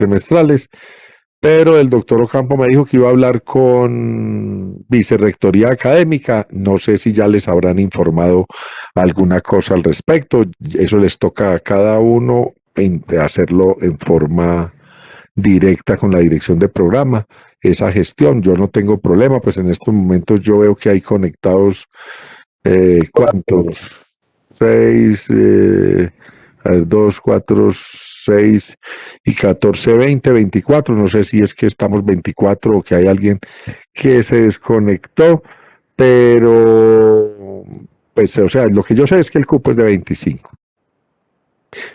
semestrales, pero el doctor Ocampo me dijo que iba a hablar con Vicerrectoría Académica. No sé si ya les habrán informado alguna cosa al respecto. Eso les toca a cada uno hacerlo en forma directa con la dirección de programa. Esa gestión, yo no tengo problema, pues en estos momentos yo veo que hay conectados, ¿cuántos? Seis, a ver, 2, 4, 6 y 14, 20, 24. No sé si es que estamos 24 o que hay alguien que se desconectó, pero, pues, o sea, lo que yo sé es que el cupo es de 25.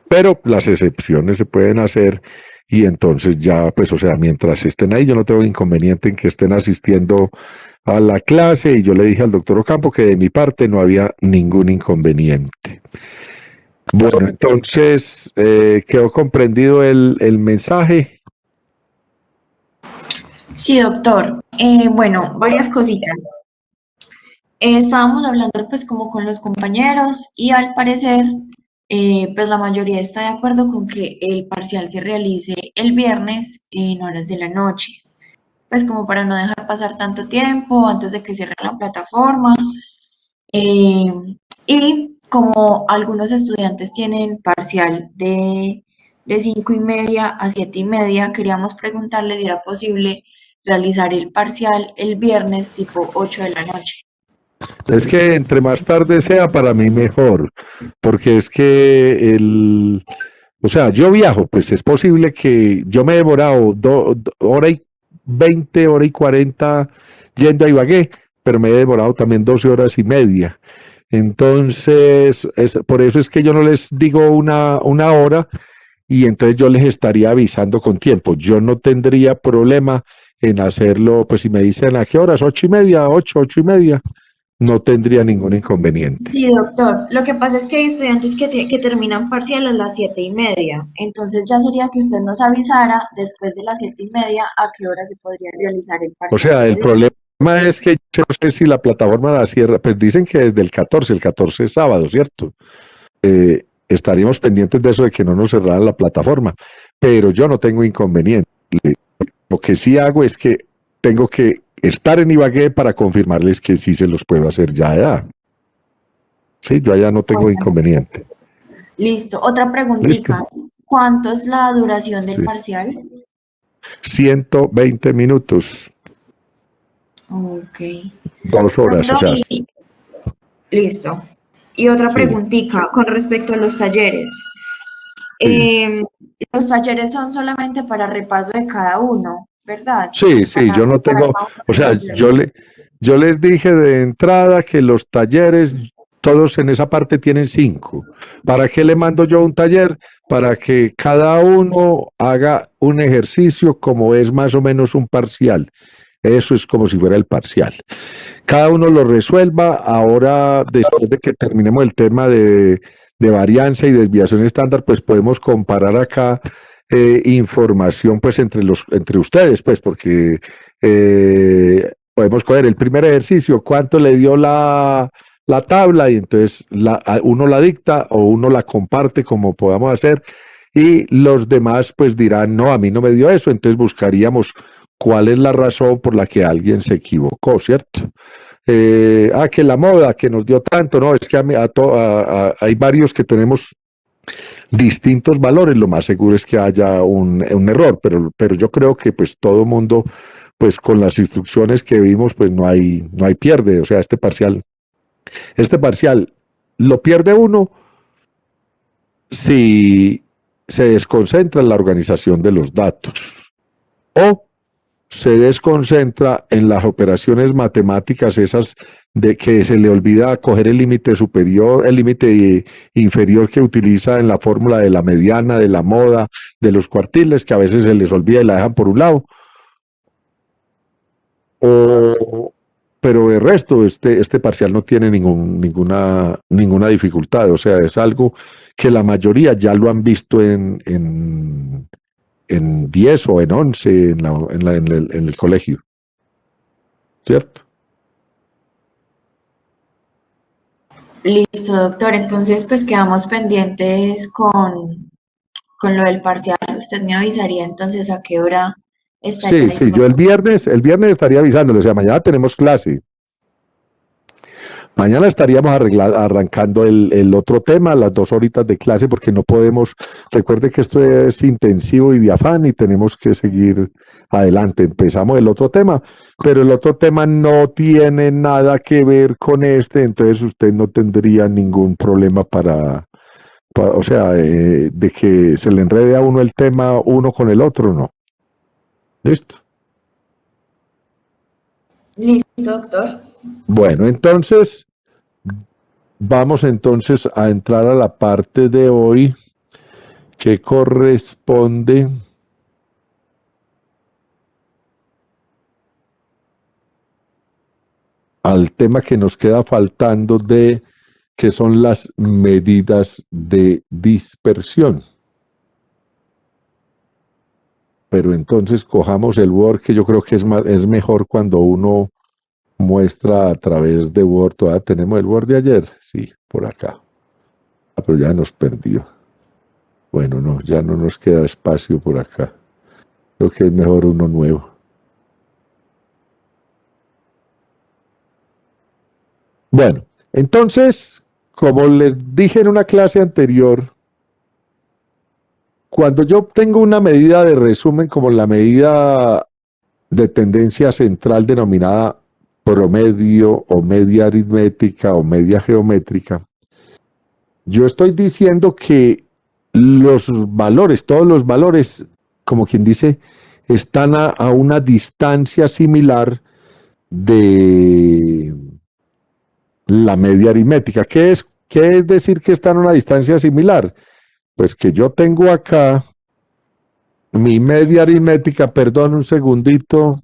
Pero las excepciones se pueden hacer y entonces ya, pues, o sea, mientras estén ahí, yo no tengo inconveniente en que estén asistiendo a la clase y yo le dije al doctor Ocampo que de mi parte no había ningún inconveniente. Bueno, entonces, ¿quedó comprendido el mensaje? Sí, doctor. Bueno, varias cositas. Estábamos hablando pues como con los compañeros y al parecer pues la mayoría está de acuerdo con que el parcial se realice el viernes en horas de la noche, pues como para no dejar pasar tanto tiempo antes de que cierre la plataforma. Eh, y como algunos estudiantes tienen parcial de 5:30 a 7:30, queríamos preguntarle si era posible realizar el parcial el viernes tipo 8 de la noche. Es que entre más tarde sea, para mí mejor, porque es que o sea, yo viajo, pues es posible que yo me he demorado hora y 20, hora y 40 yendo a Ibagué, pero me he demorado también 12 horas y media. Entonces, por eso es que yo no les digo una hora y entonces yo les estaría avisando con tiempo. Yo no tendría problema en hacerlo, pues si me dicen a qué horas, 8:30, 8:30, no tendría ningún inconveniente. Sí, doctor. Lo que pasa es que hay estudiantes que terminan parcial a las 7:30. Entonces ya sería que usted nos avisara después de las 7:30 a qué hora se podría realizar el O parcial sea, ese el día. problema es que yo no sé si la plataforma la cierra, pues dicen que desde el 14 es sábado, ¿cierto? Estaríamos pendientes de eso, de que no nos cerraran la plataforma, pero yo no tengo inconveniente. Lo que sí hago es que tengo que estar en Ibagué para confirmarles que sí se los puedo hacer ya. Sí, yo allá no tengo Bueno, inconveniente. listo. Otra ¿Listo? preguntita. ¿Cuánto es la duración del Sí. parcial? 120 minutos, Ok. 2 horas, o Doctor, sea, listo. Y otra sí, preguntita con respecto a los talleres. sí. Em, los talleres son solamente para repaso de cada uno, ¿verdad? Sí, Para yo no cada tengo, uno o de sea, los talleres. yo les dije de entrada que los talleres, todos en esa parte tienen 5. ¿Para qué le mando yo un taller? Para que cada uno haga un ejercicio como es más o menos un parcial. Eso es como si fuera el parcial. Cada uno lo resuelva. Ahora, después de que terminemos el tema de varianza y desviación estándar, pues podemos comparar acá información pues entre ustedes, pues porque podemos coger el primer ejercicio, cuánto le dio la tabla y entonces uno la dicta o uno la comparte como podamos hacer y los demás pues dirán, no, a mí no me dio eso, entonces buscaríamos cuál es la razón por la que alguien se equivocó, ¿cierto? Que la moda que nos dio tanto, no, es que hay varios que tenemos distintos valores, lo más seguro es que haya un error, pero yo creo que pues todo mundo, pues con las instrucciones que vimos, pues no hay pierde, o sea, este parcial lo pierde uno si se desconcentra en la organización de los datos o se desconcentra en las operaciones matemáticas esas de que se le olvida coger el límite superior, el límite inferior que utiliza en la fórmula de la mediana, de la moda, de los cuartiles, que a veces se les olvida y la dejan por un lado. O, pero el resto, este parcial no tiene ninguna dificultad, o sea, es algo que la mayoría ya lo han visto en 10 o en 11 en el colegio, ¿cierto? Listo, doctor. Entonces, pues quedamos pendientes con lo del parcial. Usted me avisaría entonces a qué hora estaría Sí, yo disponible. el viernes estaría avisándole, o sea, mañana tenemos clase. Mañana estaríamos arrancando el otro tema, las 2 horitas de clase, porque no podemos, recuerde que esto es intensivo y de afán y tenemos que seguir adelante. Empezamos el otro tema, pero el otro tema no tiene nada que ver con este, entonces usted no tendría ningún problema o sea, de que se le enrede a uno el tema uno con el otro, ¿no? ¿Listo? Listo, doctor. Bueno, entonces, vamos entonces a entrar a la parte de hoy que corresponde al tema que nos queda faltando de que son las medidas de dispersión. Pero entonces cojamos el Word, que yo creo que es mejor cuando uno muestra a través de Word. ¿Todavía tenemos el Word de ayer? Sí, por acá. Ah, pero ya nos perdió. Bueno, no, ya no nos queda espacio por acá. Creo que es mejor uno nuevo. Bueno, entonces, como les dije en una clase anterior, cuando yo tengo una medida de resumen como la medida de tendencia central denominada promedio o media aritmética o media geométrica, yo estoy diciendo que los valores, todos los valores, como quien dice, están a una distancia similar de la media aritmética. ¿Qué es decir que están a una distancia similar? Pues que yo tengo acá mi media aritmética, perdón un segundito.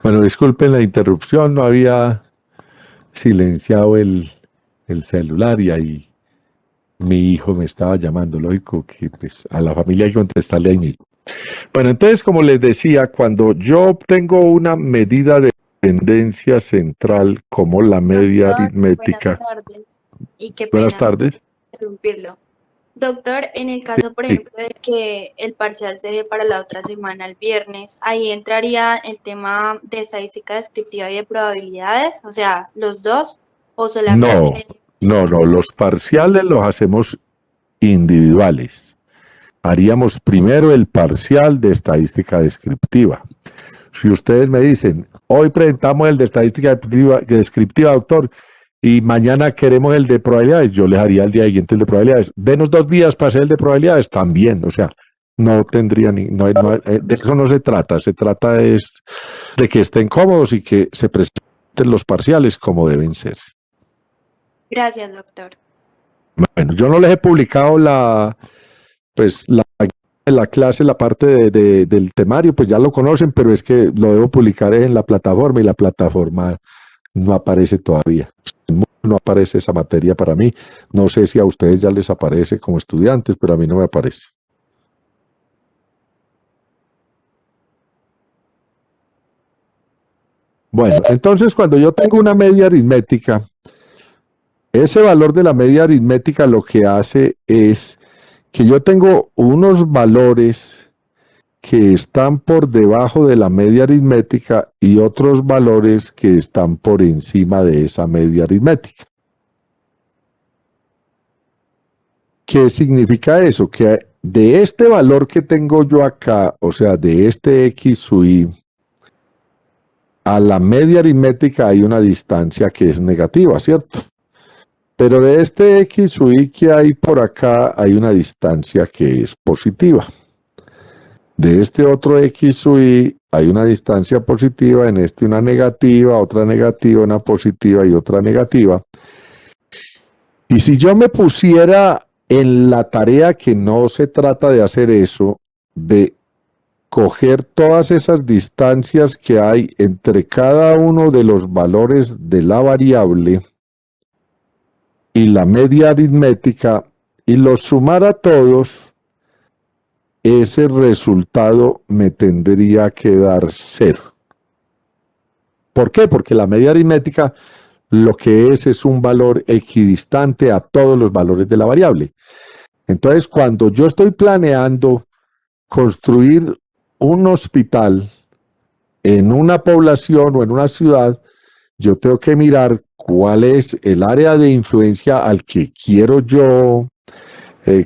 Bueno, disculpen la interrupción, no había silenciado el celular y ahí mi hijo me estaba llamando, lógico que pues, a la familia hay que contestarle ahí mismo. Bueno, entonces, como les decía, cuando yo tengo una medida de tendencia central como la media Doctor, buenas aritmética. tardes. Y qué Buenas pena tardes. interrumpirlo. Doctor, en el caso, por ejemplo, de que el parcial se dé para la otra semana, el viernes, ahí entraría el tema de estadística descriptiva y de probabilidades, o sea, los dos, o solamente. No, los parciales los hacemos individuales. Haríamos primero el parcial de estadística descriptiva. Si ustedes me dicen, hoy presentamos el de estadística descriptiva, doctor, y mañana queremos el de probabilidades, yo les haría el día siguiente el de probabilidades. Denos 2 días para hacer el de probabilidades, también, o sea, no tendría de eso no se trata es de que estén cómodos y que se presenten los parciales como deben ser. Gracias, doctor. Bueno, yo no les he publicado pues la clase, la parte del temario, pues ya lo conocen, pero es que lo debo publicar en la plataforma y la plataforma no aparece todavía. No aparece esa materia para mí. No sé si a ustedes ya les aparece como estudiantes, pero a mí no me aparece. Bueno, entonces cuando yo tengo una media aritmética, ese valor de la media aritmética lo que hace es que yo tengo unos valores que están por debajo de la media aritmética y otros valores que están por encima de esa media aritmética. ¿Qué significa eso? Que de este valor que tengo yo acá, o sea, de este X sub I, a la media aritmética hay una distancia que es negativa, ¿cierto? Pero de este X sub I que hay por acá hay una distancia que es positiva. De este otro X sub I hay una distancia positiva, en este una negativa, otra negativa, una positiva y otra negativa. Y si yo me pusiera en la tarea, que no se trata de hacer eso, de coger todas esas distancias que hay entre cada uno de los valores de la variable y la media aritmética y los sumara todos, ese resultado me tendría que dar 0. ¿Por qué? Porque la media aritmética lo que es un valor equidistante a todos los valores de la variable. Entonces, cuando yo estoy planeando construir un hospital en una población o en una ciudad, yo tengo que mirar cuál es el área de influencia al que quiero yo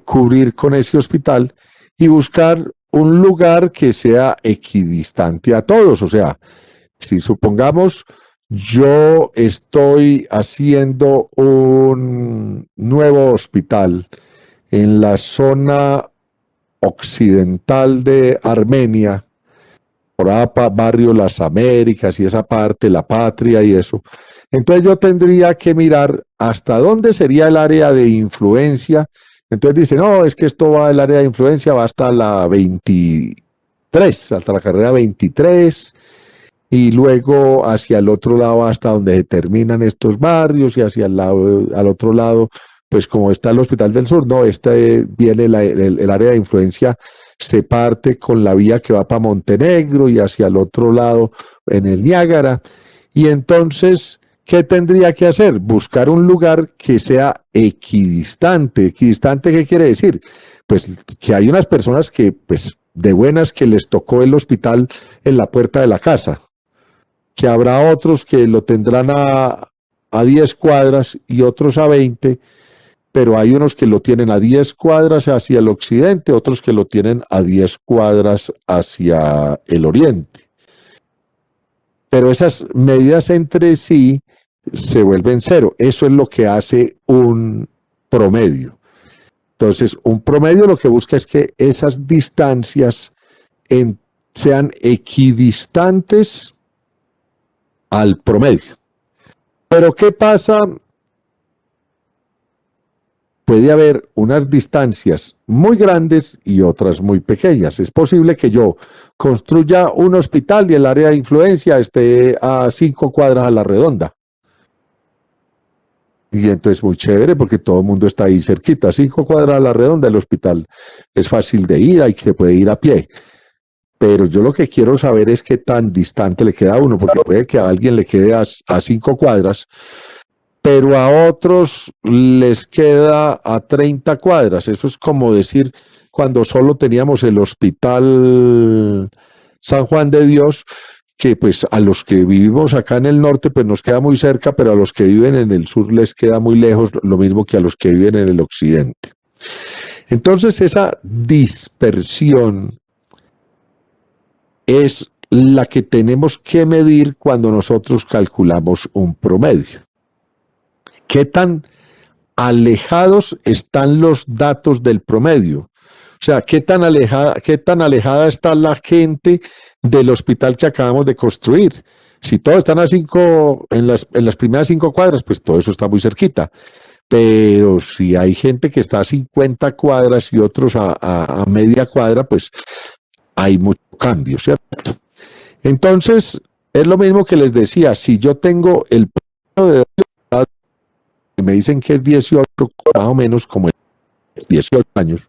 cubrir con ese hospital y buscar un lugar que sea equidistante a todos. O sea, si supongamos yo estoy haciendo un nuevo hospital en la zona occidental de Armenia, por barrio Las Américas y esa parte, La Patria y eso. Entonces yo tendría que mirar hasta dónde sería el área de influencia. Entonces dice, no, es que esto va, el área de influencia va hasta la 23, hasta la carrera 23, y luego hacia el otro lado hasta donde se terminan estos barrios y hacia el lado, al otro lado, pues como está el Hospital del Sur, no, viene el área de influencia, se parte con la vía que va para Montenegro y hacia el otro lado en el Niágara. Y entonces, ¿qué tendría que hacer? Buscar un lugar que sea equidistante. ¿Equidistante qué quiere decir? Pues que hay unas personas que, pues, de buenas que les tocó el hospital en la puerta de la casa, que habrá otros que lo tendrán a 10 cuadras y otros a 20, pero hay unos que lo tienen a 10 cuadras hacia el occidente, otros que lo tienen a 10 cuadras hacia el oriente. Pero esas medidas entre sí se vuelven 0. Eso es lo que hace un promedio. Entonces, un promedio lo que busca es que esas distancias sean equidistantes al promedio. Pero ¿qué pasa? Puede haber unas distancias muy grandes y otras muy pequeñas. Es posible que yo construya un hospital y el área de influencia esté a 5 cuadras a la redonda. Y entonces muy chévere porque todo el mundo está ahí cerquita. 5 cuadras a la redonda el hospital es fácil de ir, hay que puede ir a pie. Pero yo lo que quiero saber es qué tan distante le queda a uno, porque puede que a alguien le quede a 5 cuadras, pero a otros les queda a 30 cuadras. Eso es como decir cuando solo teníamos el Hospital San Juan de Dios, que pues a los que vivimos acá en el norte pues nos queda muy cerca, pero a los que viven en el sur les queda muy lejos, lo mismo que a los que viven en el occidente. Entonces esa dispersión es la que tenemos que medir cuando nosotros calculamos un promedio. ¿Qué tan alejados están los datos del promedio? O sea, ¿qué tan alejada está la gente del hospital que acabamos de construir? Si todos están en las primeras 5 cuadras, pues todo eso está muy cerquita. Pero si hay gente que está a 50 cuadras y otros a media cuadra, pues hay mucho cambio, ¿cierto? Entonces, es lo mismo que les decía, si yo tengo el promedio de edad, que me dicen que es 18, más o menos como 18 años,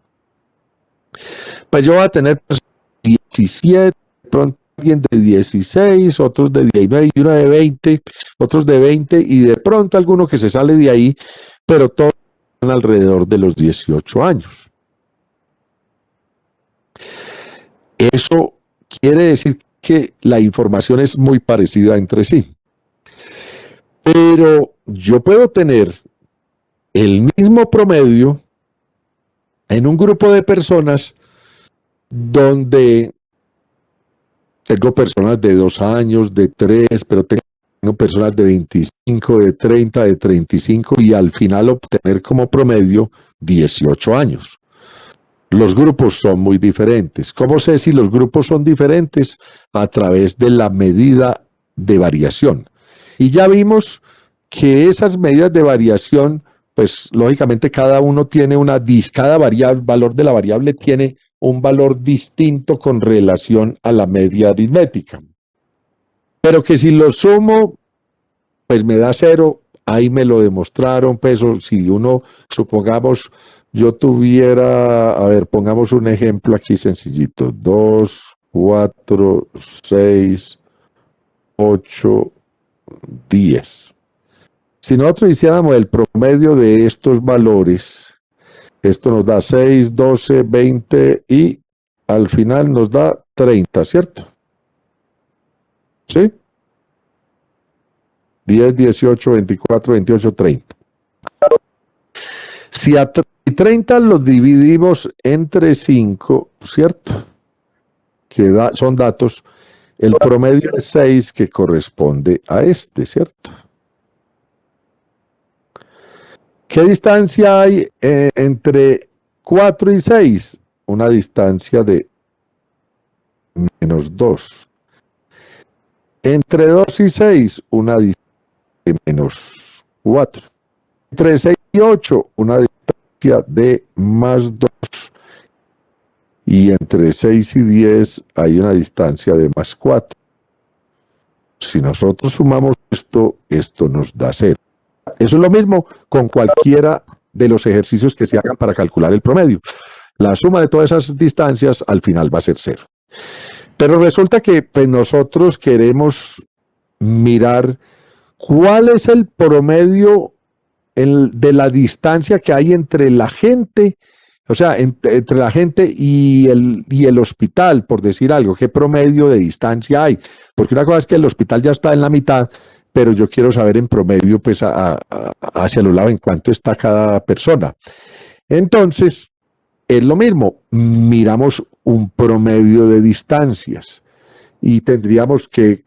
pues yo voy a tener 17, pronto alguien de 16, otros de 19 y uno de 20, otros de 20 y de pronto alguno que se sale de ahí, pero todos están alrededor de los 18 años. Eso quiere decir que la información es muy parecida entre sí. Pero yo puedo tener el mismo promedio en un grupo de personas donde tengo personas de 2 años, de 3, pero tengo personas de 25, de 30, de 35 y al final obtener como promedio 18 años. Los grupos son muy diferentes. ¿Cómo sé si los grupos son diferentes? A través de la medida de variación. Y ya vimos que esas medidas de variación, pues lógicamente cada uno tiene cada variable, valor de la variable tiene un valor distinto con relación a la media aritmética. Pero que si lo sumo, pues me da 0, ahí me lo demostraron, pues si uno, supongamos, yo tuviera, a ver, pongamos un ejemplo aquí sencillito, 2, 4, 6, 8, 10. Si nosotros hiciéramos el promedio de estos valores, esto nos da 6, 12, 20 y al final nos da 30, ¿cierto? ¿Sí? 10, 18, 24, 28, 30. Si a 30 los dividimos entre 5, ¿cierto? Que son datos, el promedio es 6 que corresponde a este, ¿cierto? ¿Qué distancia hay entre 4 y 6? Una distancia de -2. Entre 2 y 6, una distancia de -4. Entre 6 y 8, una distancia de +2. Y entre 6 y 10 hay una distancia de +4. Si nosotros sumamos esto, esto nos da 0. Eso es lo mismo con cualquiera de los ejercicios que se hagan para calcular el promedio. La suma de todas esas distancias al final va a ser 0. Pero resulta que pues, nosotros queremos mirar cuál es el promedio de la distancia que hay entre la gente, o sea, entre la gente y el hospital, por decir algo, qué promedio de distancia hay. Porque una cosa es que el hospital ya está en la mitad, pero yo quiero saber en promedio, pues, hacia los lados en cuánto está cada persona. Entonces, es lo mismo, miramos un promedio de distancias y tendríamos que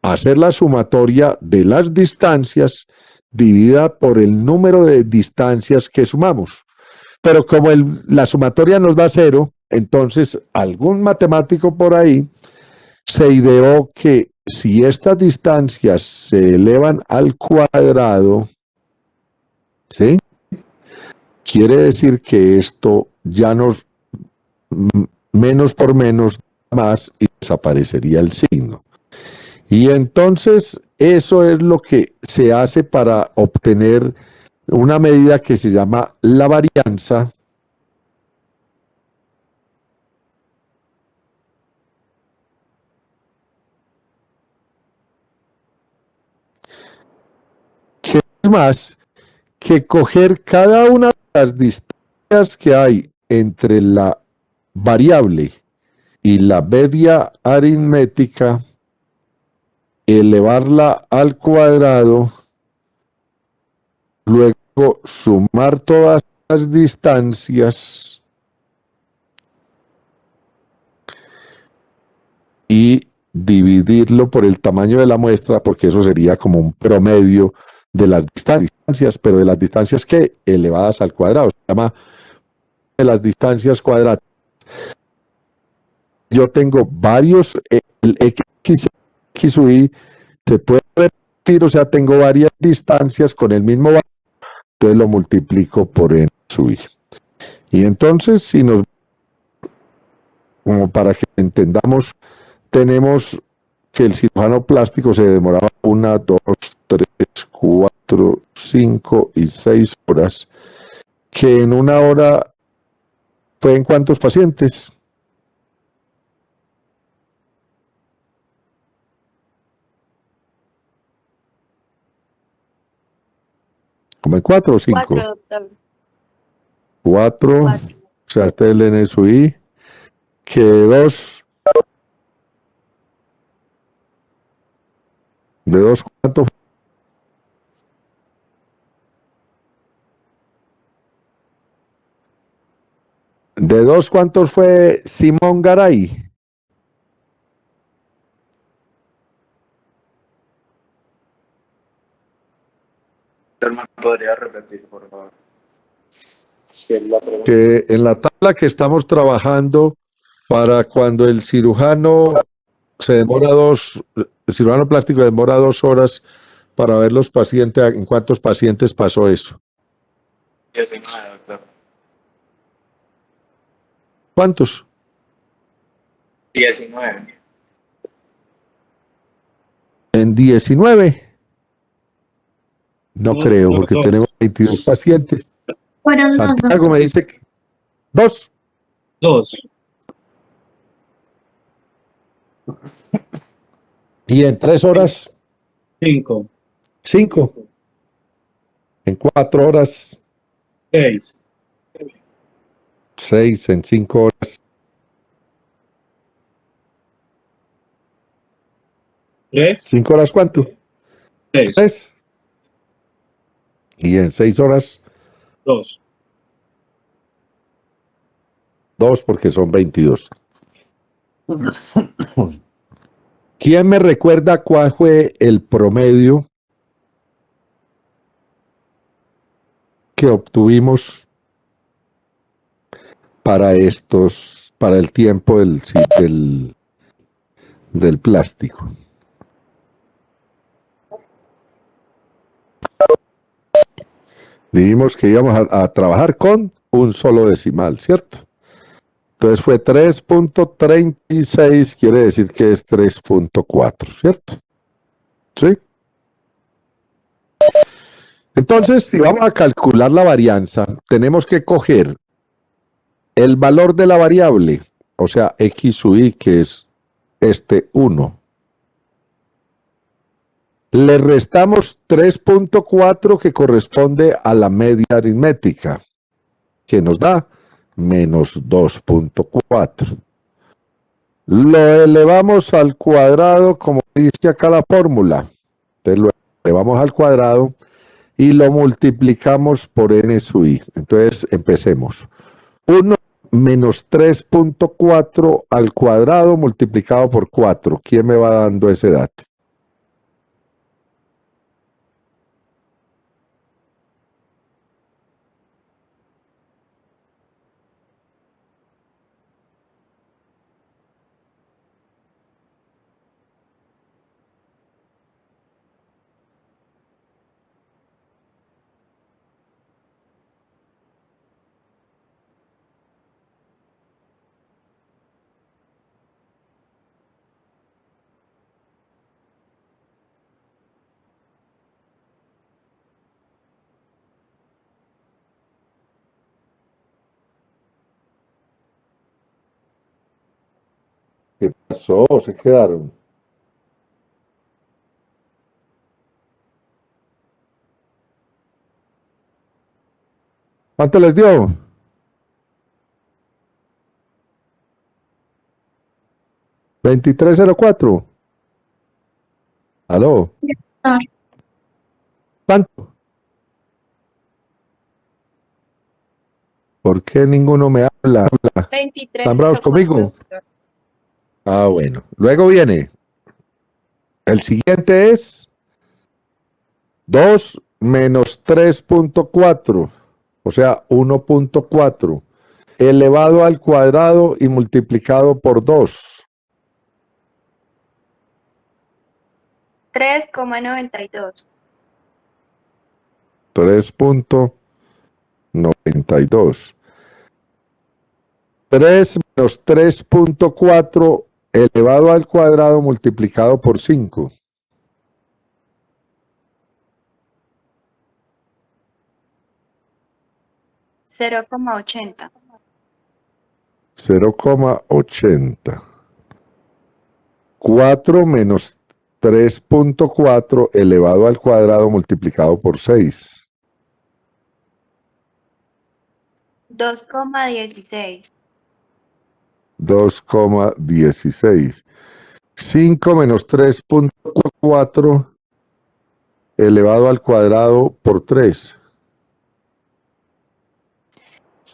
hacer la sumatoria de las distancias dividida por el número de distancias que sumamos. Pero como la sumatoria nos da 0, entonces algún matemático por ahí se ideó que si estas distancias se elevan al cuadrado, ¿sí? Quiere decir que esto ya nos, menos por menos, más y desaparecería el signo. Y entonces eso es lo que se hace para obtener una medida que se llama la varianza, que es más que coger cada una de las distancias que hay entre la variable y la media aritmética, elevarla al cuadrado, luego sumar todas las distancias y dividirlo por el tamaño de la muestra, porque eso sería como un promedio de las distancias, pero de las distancias que elevadas al cuadrado, se llama de las distancias cuadradas. Yo tengo varios, el x sub y se puede repetir, o sea, tengo varias distancias con el mismo valor, entonces lo multiplico por n sub y. Y entonces, si nos, como para que entendamos, tenemos que el cirujano plástico se demoraba 1, 2, 3, 4, 5 y 6 horas, que en una hora fue en cuántos pacientes. Como en 4 o 5. 4, doctor. 4, 4. o sea, este es el N sub I, que 2, de 2, ¿cuánto? De 2, ¿cuántos fue Simón Garay? ¿Me podría repetir, por favor? ¿Qué es la pregunta? Que en la tabla que estamos trabajando, para cuando el cirujano el cirujano plástico demora 2 horas para ver los pacientes, ¿en cuántos pacientes pasó eso? 19, doctor. ¿Cuántos? 19. En 19. No No, creo, no, porque dos. tenemos 22 pacientes. Fueron dos, Santiago me dice que 2. 2. Y en 3 horas, 5. 5. En 4 horas, 6. 6. En 5 horas, 3. 5 horas, ¿cuánto? 3. 3. Y en 6 horas, 2. 2, porque son 22. ¿Quién me recuerda cuál fue el promedio que obtuvimos para para el tiempo del plástico? Dijimos que íbamos a trabajar con un solo decimal, ¿cierto? Entonces fue 3.36, quiere decir que es 3.4, ¿cierto? ¿Sí? Entonces, si vamos a calcular la varianza, tenemos que coger el valor de la variable, o sea, x sub y, que es 1. Le restamos 3.4, que corresponde a la media aritmética, que nos da menos 2.4. Lo elevamos al cuadrado, como dice acá la fórmula. Entonces lo elevamos al cuadrado y lo multiplicamos por n sub i. Entonces empecemos. 1 menos 3.4 al cuadrado multiplicado por 4. ¿Quién me va dando ese dato? ¿Qué pasó? Se quedaron. ¿Cuánto les dio? ¿2304? ¿Aló? Sí, doctor. ¿Cuánto? ¿Por qué ninguno me habla? 23. ¿Están bravos conmigo? Ah, bueno. Luego viene. El siguiente es 2 menos 3.4, o sea, 1.4, elevado al cuadrado y multiplicado por 2. 3,92. 3.92. 3 menos 3.4 elevado al cuadrado multiplicado por 5. 0,80. 0,80. 4 menos 3.4 elevado al cuadrado multiplicado por 6. 2,16. 2,16. 5 menos 3.4 elevado al cuadrado por 3.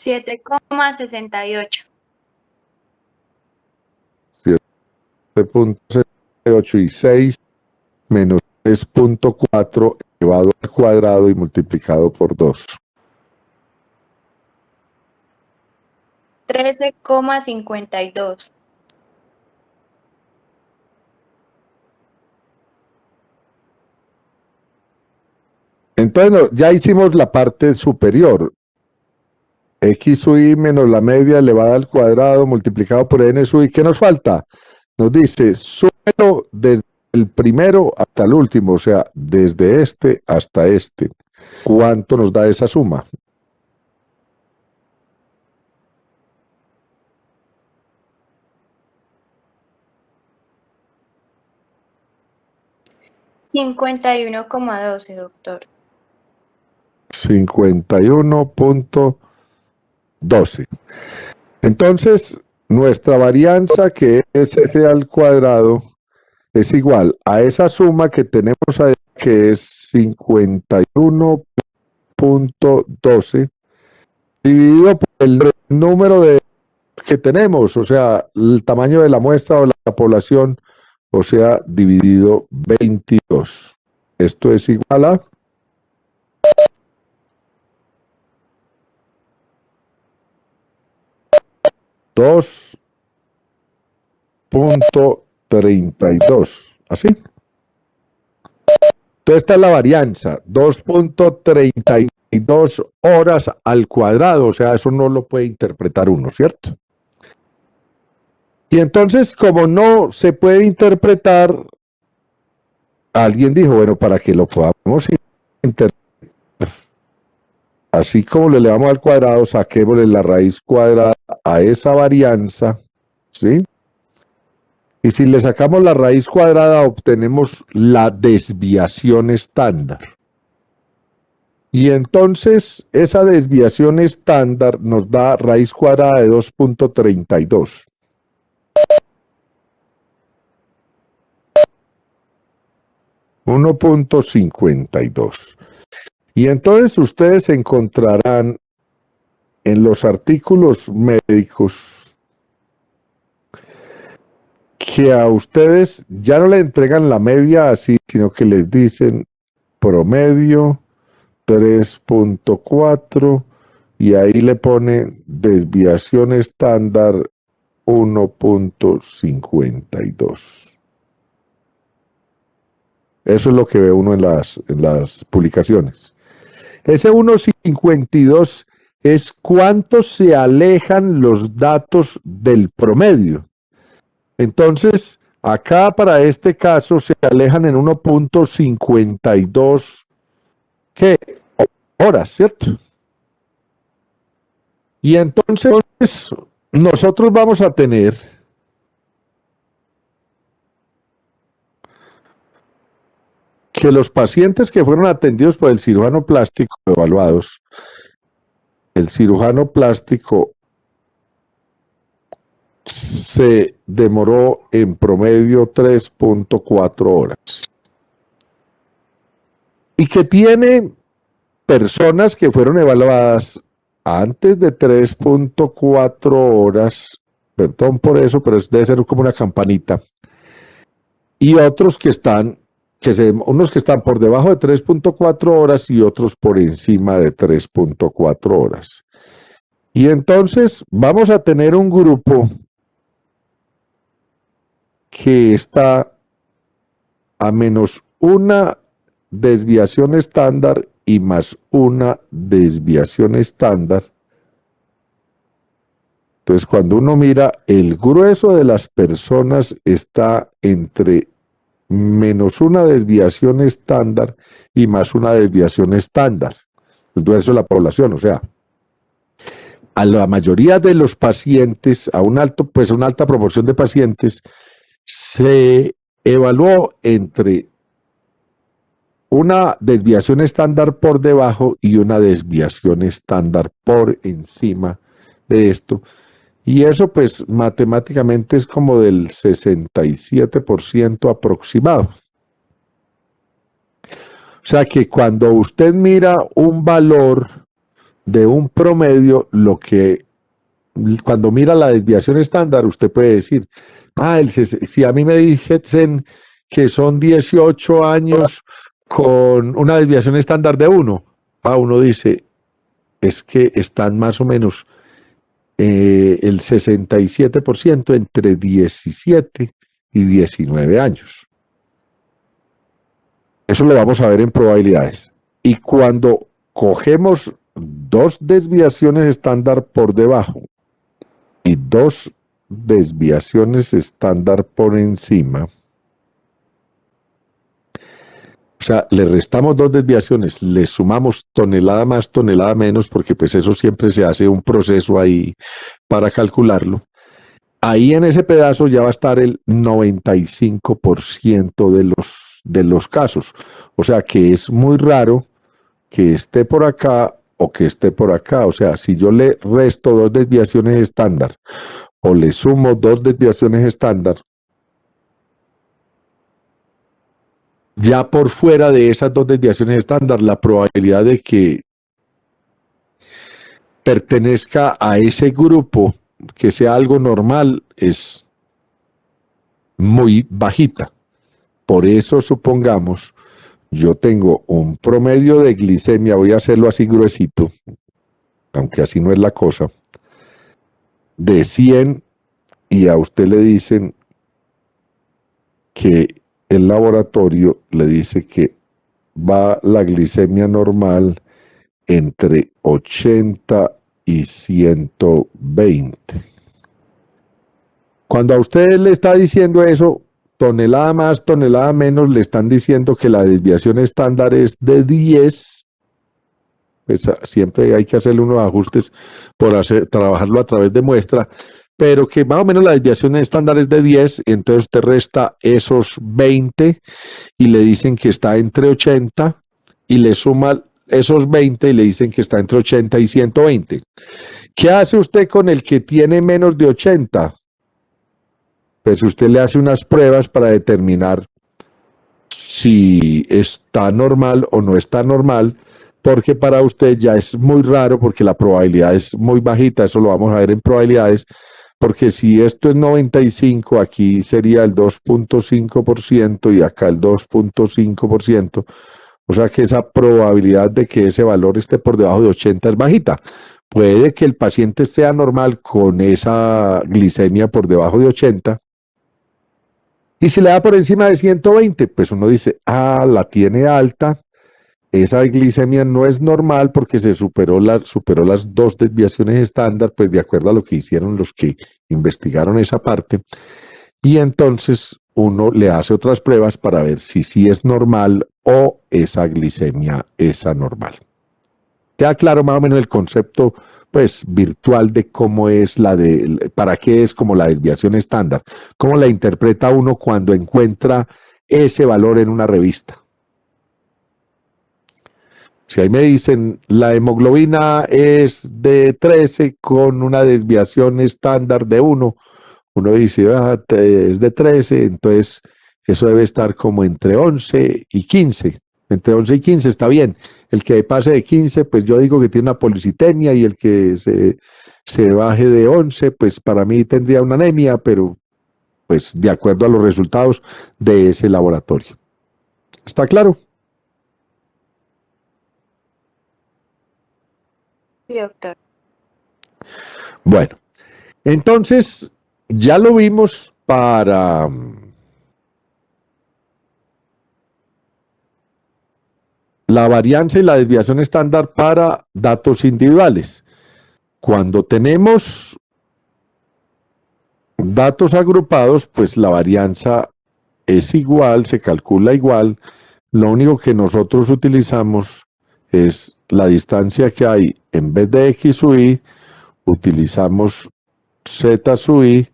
7,68. 7.68 y 6 menos 3.4 elevado al cuadrado y multiplicado por 2. 13,52. Entonces ya hicimos la parte superior. X sub i menos la media elevada al cuadrado multiplicado por n sub i. ¿Qué nos falta? Nos dice, súmelo desde el primero hasta el último, o sea, desde este hasta este. ¿Cuánto nos da esa suma? $51,12, doctor. 51.12. Entonces, nuestra varianza, que es s al cuadrado, es igual a esa suma que tenemos ahí, que es 51.12, dividido por el número de que tenemos, o sea, el tamaño de la muestra o la población, o sea, dividido 22. Esto es igual a 2.32. ¿Así? Entonces esta es la varianza, 2.32 horas al cuadrado, o sea, eso no lo puede interpretar uno, ¿cierto? Y entonces, como no se puede interpretar, alguien dijo, bueno, para que lo podamos interpretar, así como le elevamos al cuadrado, saquémosle la raíz cuadrada a esa varianza, ¿sí? Y si le sacamos la raíz cuadrada, obtenemos la desviación estándar. Y entonces, esa desviación estándar nos da raíz cuadrada de 2.32. $1.52. Y entonces ustedes encontrarán en los artículos médicos que a ustedes ya no le entregan la media así, sino que les dicen promedio 3.4 y ahí le ponen desviación estándar 1.52. Eso es lo que ve uno en las publicaciones. Ese 1.52 es cuánto se alejan los datos del promedio. Entonces, acá para este caso se alejan en 1.52 ¿qué? Horas, ¿cierto? Y entonces nosotros vamos a tener que los pacientes que fueron atendidos por el cirujano plástico, evaluados, el cirujano plástico se demoró en promedio 3.4 horas. Y que tiene personas que fueron evaluadas antes de 3.4 horas, perdón por eso, pero debe ser como una campanita, y otros que están unos que están por debajo de 3.4 horas y otros por encima de 3.4 horas. Y entonces vamos a tener un grupo que está a menos una desviación estándar y más una desviación estándar. Entonces, cuando uno mira, el grueso de las personas está entre menos una desviación estándar y más una desviación estándar. El grueso de la población, o sea, a la mayoría de los pacientes, a una alta proporción de pacientes, se evaluó entre una desviación estándar por debajo y una desviación estándar por encima de esto. Y eso pues matemáticamente es como del 67% aproximado. O sea que cuando usted mira un valor de un promedio, lo que cuando mira la desviación estándar, usted puede decir, si a mí me dicen que son 18 años con una desviación estándar de 1, uno dice, es que están más o menos el 67% entre 17 y 19 años. Eso lo vamos a ver en probabilidades. Y cuando cogemos dos desviaciones estándar por debajo y dos desviaciones estándar por encima, o sea, le restamos dos desviaciones, le sumamos tonelada más, tonelada menos, porque pues eso siempre se hace un proceso ahí para calcularlo. Ahí en ese pedazo ya va a estar el 95% de los casos. O sea que es muy raro que esté por acá o que esté por acá. O sea, si yo le resto dos desviaciones estándar o le sumo dos desviaciones estándar, ya por fuera de esas dos desviaciones estándar, la probabilidad de que pertenezca a ese grupo, que sea algo normal, es muy bajita. Por eso, supongamos, yo tengo un promedio de glicemia, voy a hacerlo así gruesito, aunque así no es la cosa, de 100, y a usted le dicen que el laboratorio le dice que va la glicemia normal entre 80 y 120. Cuando a usted le está diciendo eso, tonelada más, tonelada menos, le están diciendo que la desviación estándar es de 10. Pues siempre hay que hacerle unos ajustes por trabajarlo a través de muestra, pero que más o menos la desviación estándar es de 10, entonces usted resta esos 20 y le dicen que está entre 80 y le suma esos 20 y le dicen que está entre 80 y 120. ¿Qué hace usted con el que tiene menos de 80? Pues usted le hace unas pruebas para determinar si está normal o no está normal, porque para usted ya es muy raro, porque la probabilidad es muy bajita, eso lo vamos a ver en probabilidades, porque si esto es 95, aquí sería el 2.5% y acá el 2.5%, o sea que esa probabilidad de que ese valor esté por debajo de 80 es bajita. Puede que el paciente sea normal con esa glicemia por debajo de 80, y si le da por encima de 120, pues uno dice, la tiene alta, esa glicemia no es normal porque se superó las dos desviaciones estándar, pues de acuerdo a lo que hicieron los que investigaron esa parte, y entonces uno le hace otras pruebas para ver si sí es normal o esa glicemia es anormal. Queda claro más o menos el concepto pues virtual de cómo es para qué es como la desviación estándar, cómo la interpreta uno cuando encuentra ese valor en una revista. Si ahí me dicen la hemoglobina es de 13 con una desviación estándar de 1, uno dice es de 13, entonces eso debe estar como entre 11 y 15. Entre 11 y 15 está bien. El que pase de 15, pues yo digo que tiene una policitemia, y el que se baje de 11, pues para mí tendría una anemia, pero pues de acuerdo a los resultados de ese laboratorio. ¿Está claro? Sí, doctor. Bueno, entonces ya lo vimos para la varianza y la desviación estándar para datos individuales. Cuando tenemos datos agrupados, pues la varianza es igual, se calcula igual. Lo único que nosotros utilizamos es la distancia que hay. En vez de X sub Y, utilizamos Z sub Y,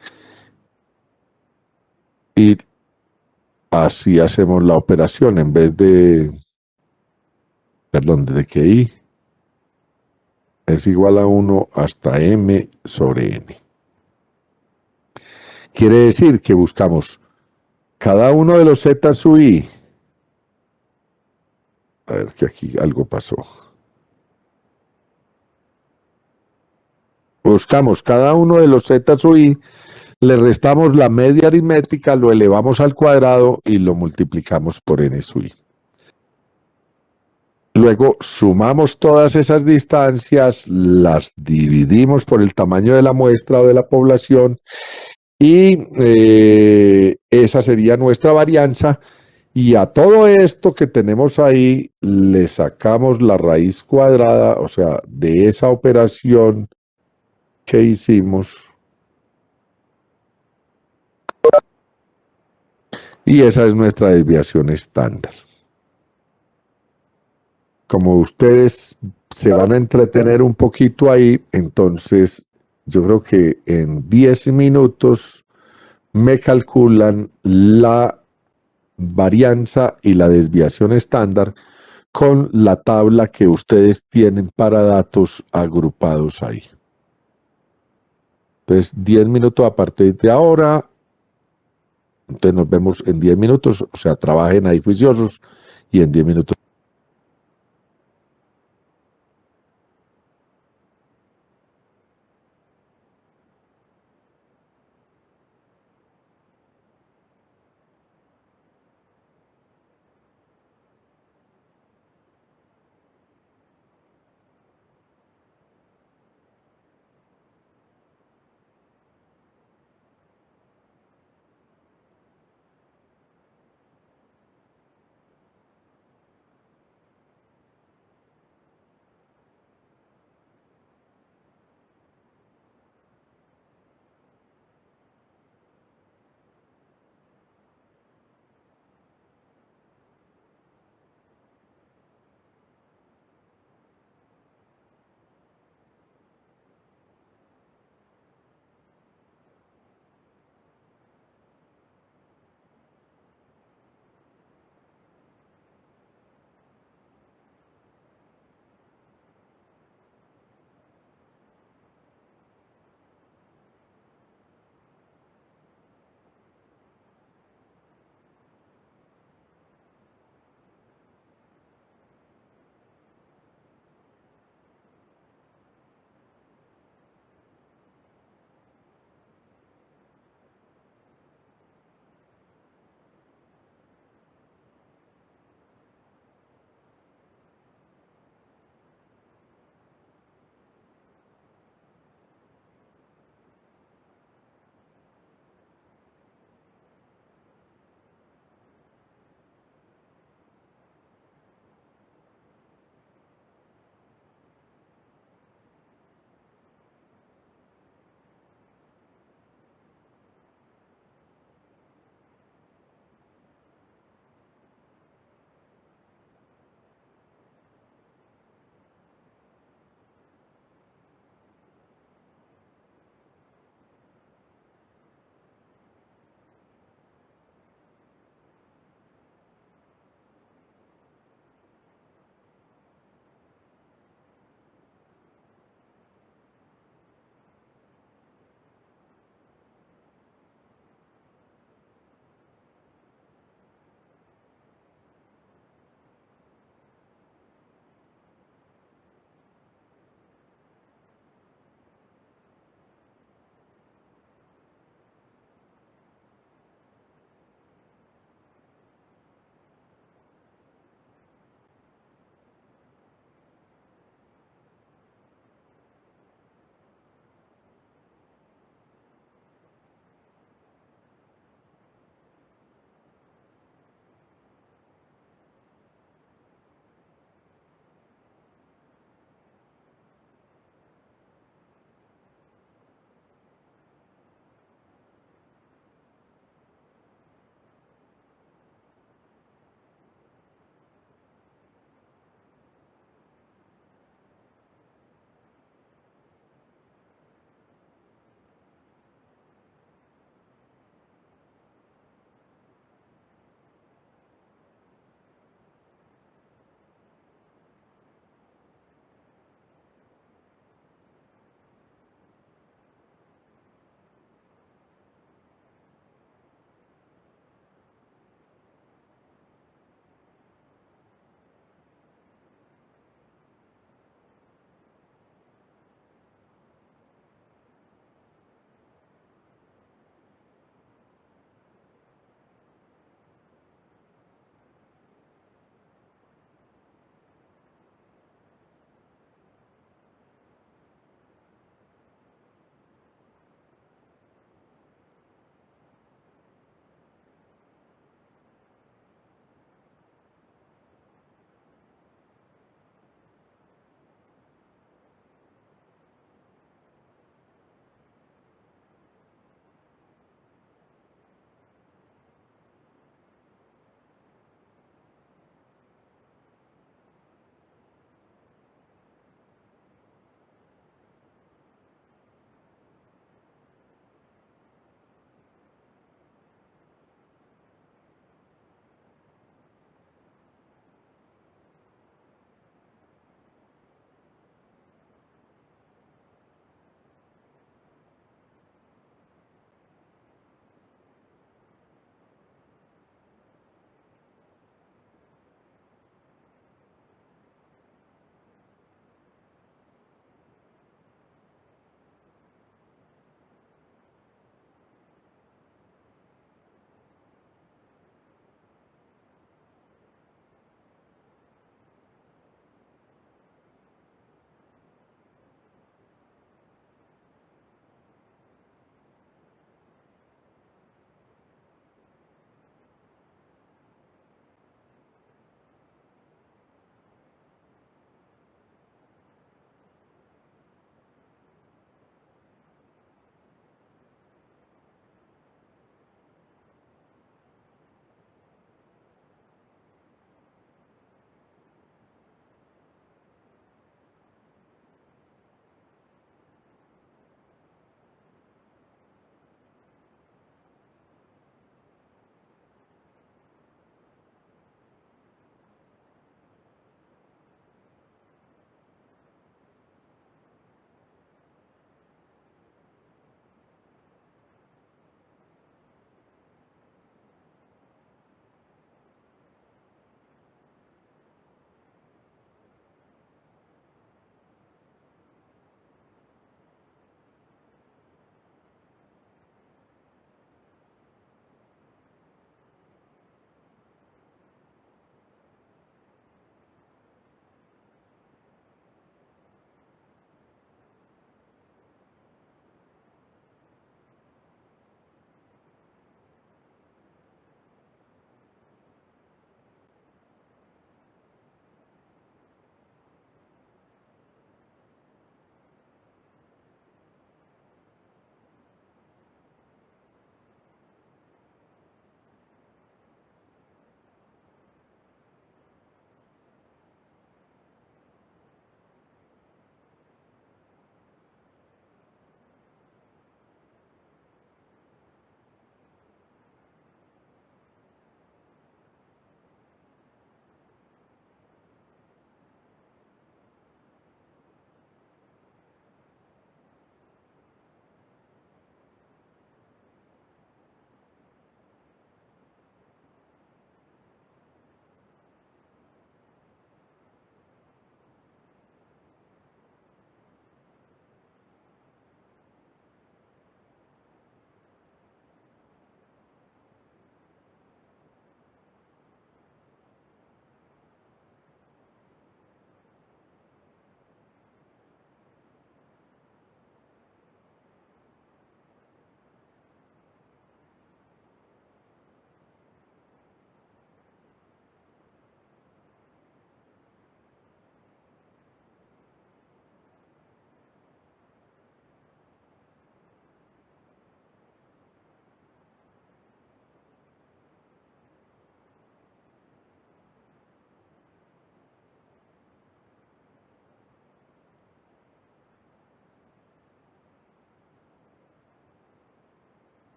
y así hacemos la operación en vez de, de que Y es igual a 1 hasta M sobre N. Quiere decir que buscamos cada uno de los Z sub I. A ver, que aquí algo pasó. Buscamos cada uno de los z sub i, le restamos la media aritmética, lo elevamos al cuadrado y lo multiplicamos por n sub i. Luego sumamos todas esas distancias, las dividimos por el tamaño de la muestra o de la población y esa sería nuestra varianza. Y a todo esto que tenemos ahí le sacamos la raíz cuadrada, o sea, de esa operación que hicimos. Y esa es nuestra desviación estándar. Como ustedes se van a entretener un poquito ahí, entonces yo creo que en 10 minutos me calculan la varianza y la desviación estándar con la tabla que ustedes tienen para datos agrupados ahí. Entonces, 10 minutos a partir de ahora. Entonces nos vemos en 10 minutos, o sea, trabajen ahí juiciosos y en 10 minutos.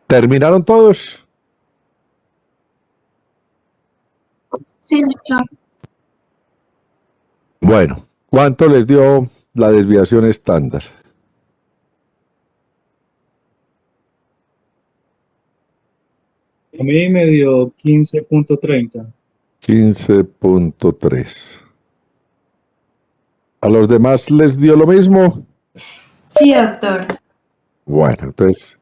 ¿Terminaron todos? Sí, doctor. Bueno, ¿cuánto les dio la desviación estándar? A mí me dio 15.30. 15.3. ¿A los demás les dio lo mismo? Sí, doctor. Bueno, entonces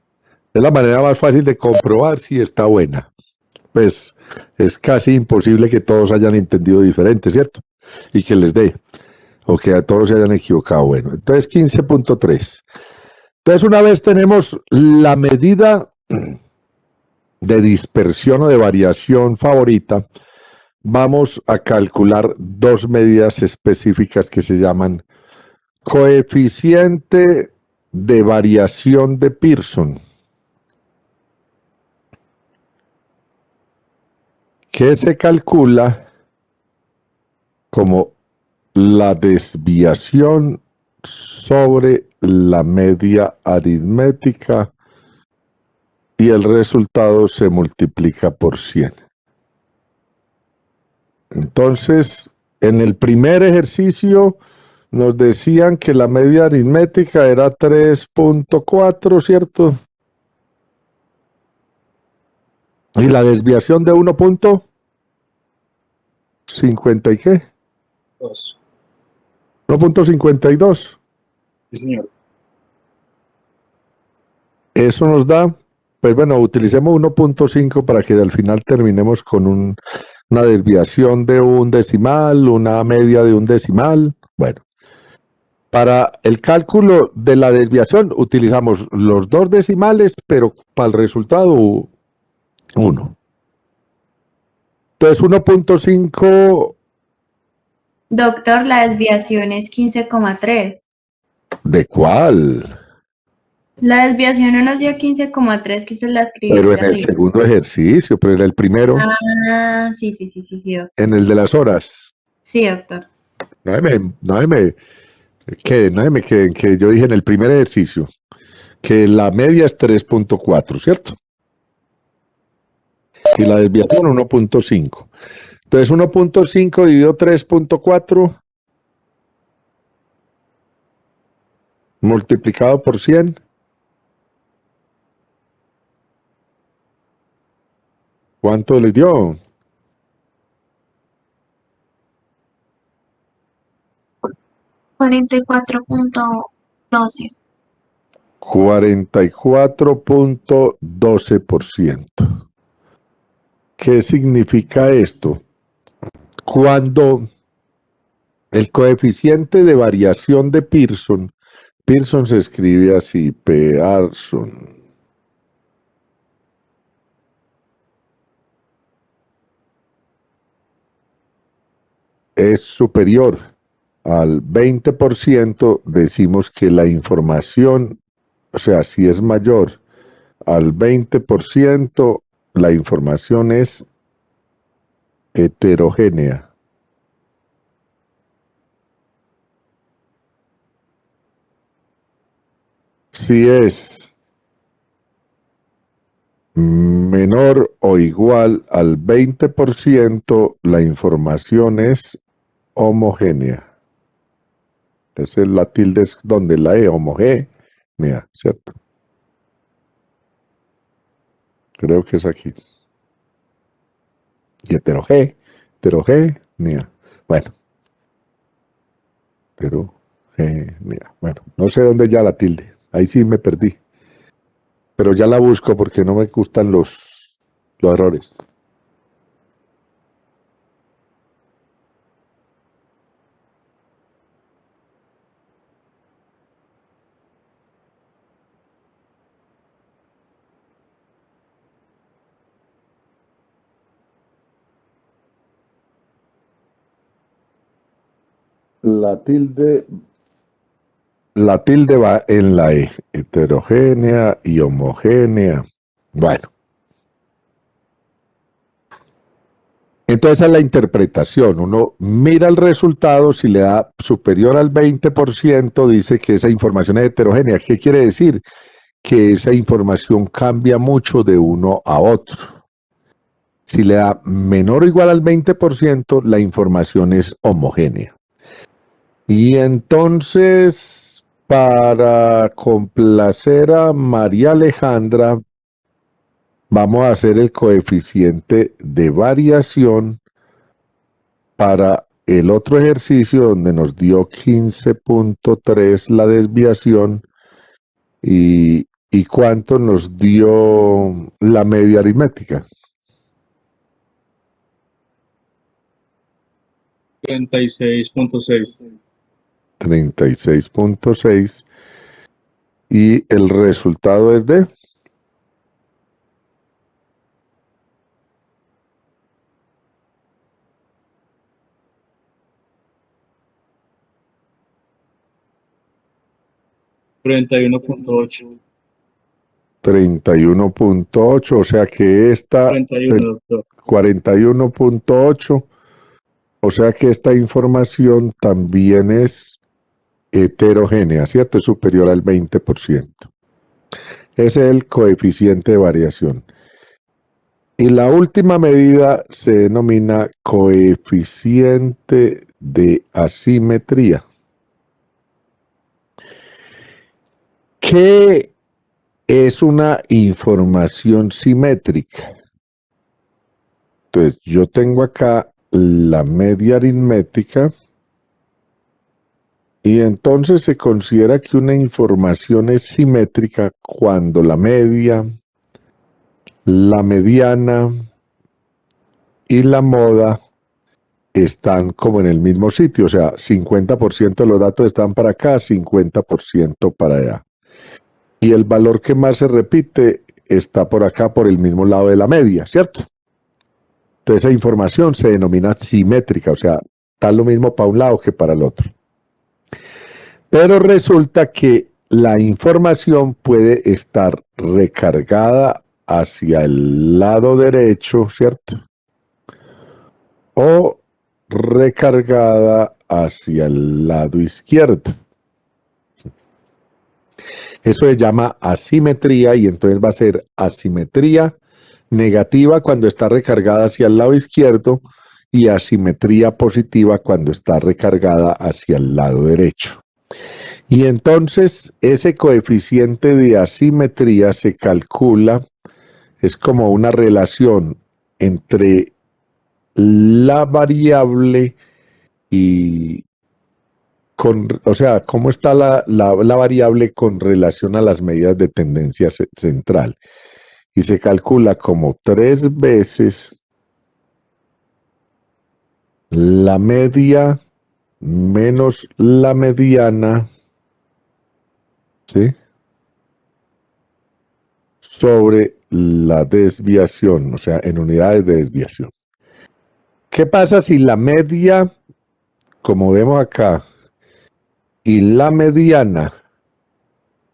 es la manera más fácil de comprobar si está buena. Pues es casi imposible que todos hayan entendido diferente, ¿cierto? Y que les dé, o que a todos se hayan equivocado. Bueno, entonces 15.3. Entonces una vez tenemos la medida de dispersión o de variación favorita, vamos a calcular dos medidas específicas que se llaman coeficiente de variación de Pearson, que se calcula como la desviación sobre la media aritmética y el resultado se multiplica por 100. Entonces, en el primer ejercicio nos decían que la media aritmética era 3.4, ¿cierto? Y la desviación de 1.50 y qué? 2. 1.52. Sí, señor. Eso nos da, pues bueno, utilicemos 1.5 para que al final terminemos con una desviación de un decimal, una media de un decimal. Bueno, para el cálculo de la desviación utilizamos los dos decimales, pero para el resultado 1. Entonces 1.5, Doctor, la desviación es 15,3. ¿de cuál? La desviación no nos dio 15,3, que usted la escribió Pero aquí en el arriba. segundo ejercicio, pero en el primero, Ah, sí, doctor. en el de las horas. Sí, doctor. No me queden, que yo dije en el primer ejercicio que la media es 3.4, ¿cierto? Y la desviación 1.5. Entonces 1.5 dividido 3.4 multiplicado por 100. ¿Cuánto les dio? 44.12. 44.12%. ¿Qué significa esto? Cuando el coeficiente de variación de Pearson se escribe así, Pearson, es superior al 20%, decimos que la información, o sea, si es mayor al 20%, la información es heterogénea. Si es menor o igual al 20%, la información es homogénea. Entonces la tilde es donde la E, homogénea, ¿cierto? Creo que es aquí. Y heterogénea. Bueno, heterogénea. Bueno, no sé dónde ya la tilde. Ahí sí me perdí. Pero ya la busco porque no me gustan los errores. La tilde va en la E, heterogénea y homogénea. Bueno. Entonces esa es la interpretación. Uno mira el resultado, si le da superior al 20%, dice que esa información es heterogénea. ¿Qué quiere decir? que esa información cambia mucho de uno a otro. Si le da menor o igual al 20%, la información es homogénea. Y entonces, para complacer a María Alejandra, vamos a hacer el coeficiente de variación para el otro ejercicio donde nos dio 15.3 la desviación y cuánto nos dio la media aritmética. 36.6. 36.6 y el resultado es de 31.8. 31.8, o sea que esta 41, doctor. 41.8, o sea que esta información también es heterogénea, ¿cierto? Es superior al 20%. Ese es el coeficiente de variación. Y la última medida se denomina coeficiente de asimetría. ¿Qué es una información simétrica? Entonces, yo tengo acá la media aritmética y entonces se considera que una información es simétrica cuando la media, la mediana y la moda están como en el mismo sitio, o sea, 50% de los datos están para acá, 50% para allá. Y el valor que más se repite está por acá, por el mismo lado de la media, ¿cierto? Entonces esa información se denomina simétrica, o sea, está lo mismo para un lado que para el otro. Pero resulta que la información puede estar recargada hacia el lado derecho, ¿cierto? O recargada hacia el lado izquierdo. Eso se llama asimetría y entonces va a ser asimetría negativa cuando está recargada hacia el lado izquierdo y asimetría positiva cuando está recargada hacia el lado derecho. Y entonces ese coeficiente de asimetría se calcula, es como una relación entre la variable y o sea, cómo está la variable con relación a las medidas de tendencia central. Y se calcula como 3 veces la media menos la mediana, ¿sí?, sobre la desviación, o sea, en unidades de desviación. ¿Qué pasa si la media, como vemos acá, y la mediana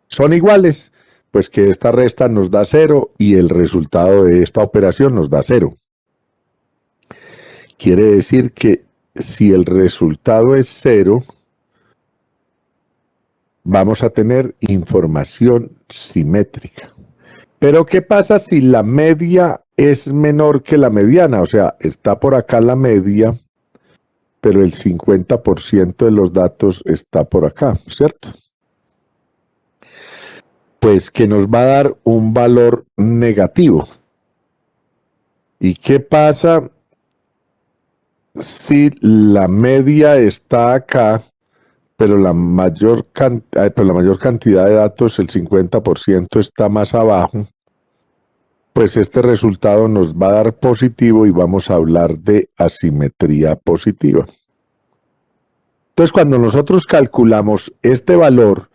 son iguales? Pues que esta resta nos da 0 y el resultado de esta operación nos da 0. Quiere decir que si el resultado es 0, vamos a tener información simétrica. Pero ¿qué pasa si la media es menor que la mediana? O sea, está por acá la media, pero el 50% de los datos está por acá, ¿cierto? Pues que nos va a dar un valor negativo. ¿Y qué pasa si la media está acá, pero la mayor cantidad de datos, el 50%, está más abajo? Pues este resultado nos va a dar positivo y vamos a hablar de asimetría positiva. Entonces, cuando nosotros calculamos este valor,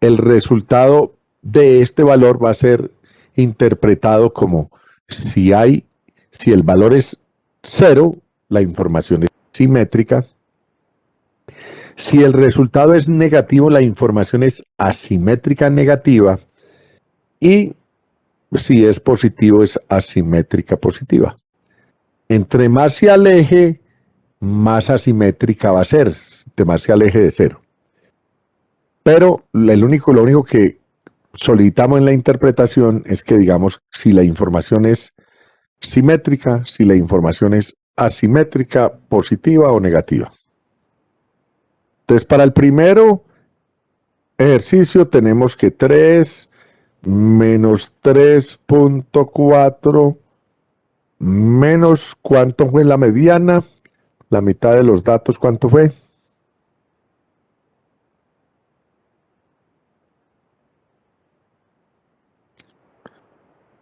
el resultado de este valor va a ser interpretado como si el valor es 0, la información es simétrica. Si el resultado es negativo, la información es asimétrica negativa. Y si es positivo, es asimétrica positiva. Entre más se aleje, más asimétrica va a ser, entre más se aleje de 0. Pero lo único que solicitamos en la interpretación es que digamos si la información es simétrica, si la información es asimétrica, positiva o negativa. Entonces, para el primero ejercicio tenemos que 3 menos 3.4 menos, ¿cuánto fue la mediana? La mitad de los datos, ¿cuánto fue?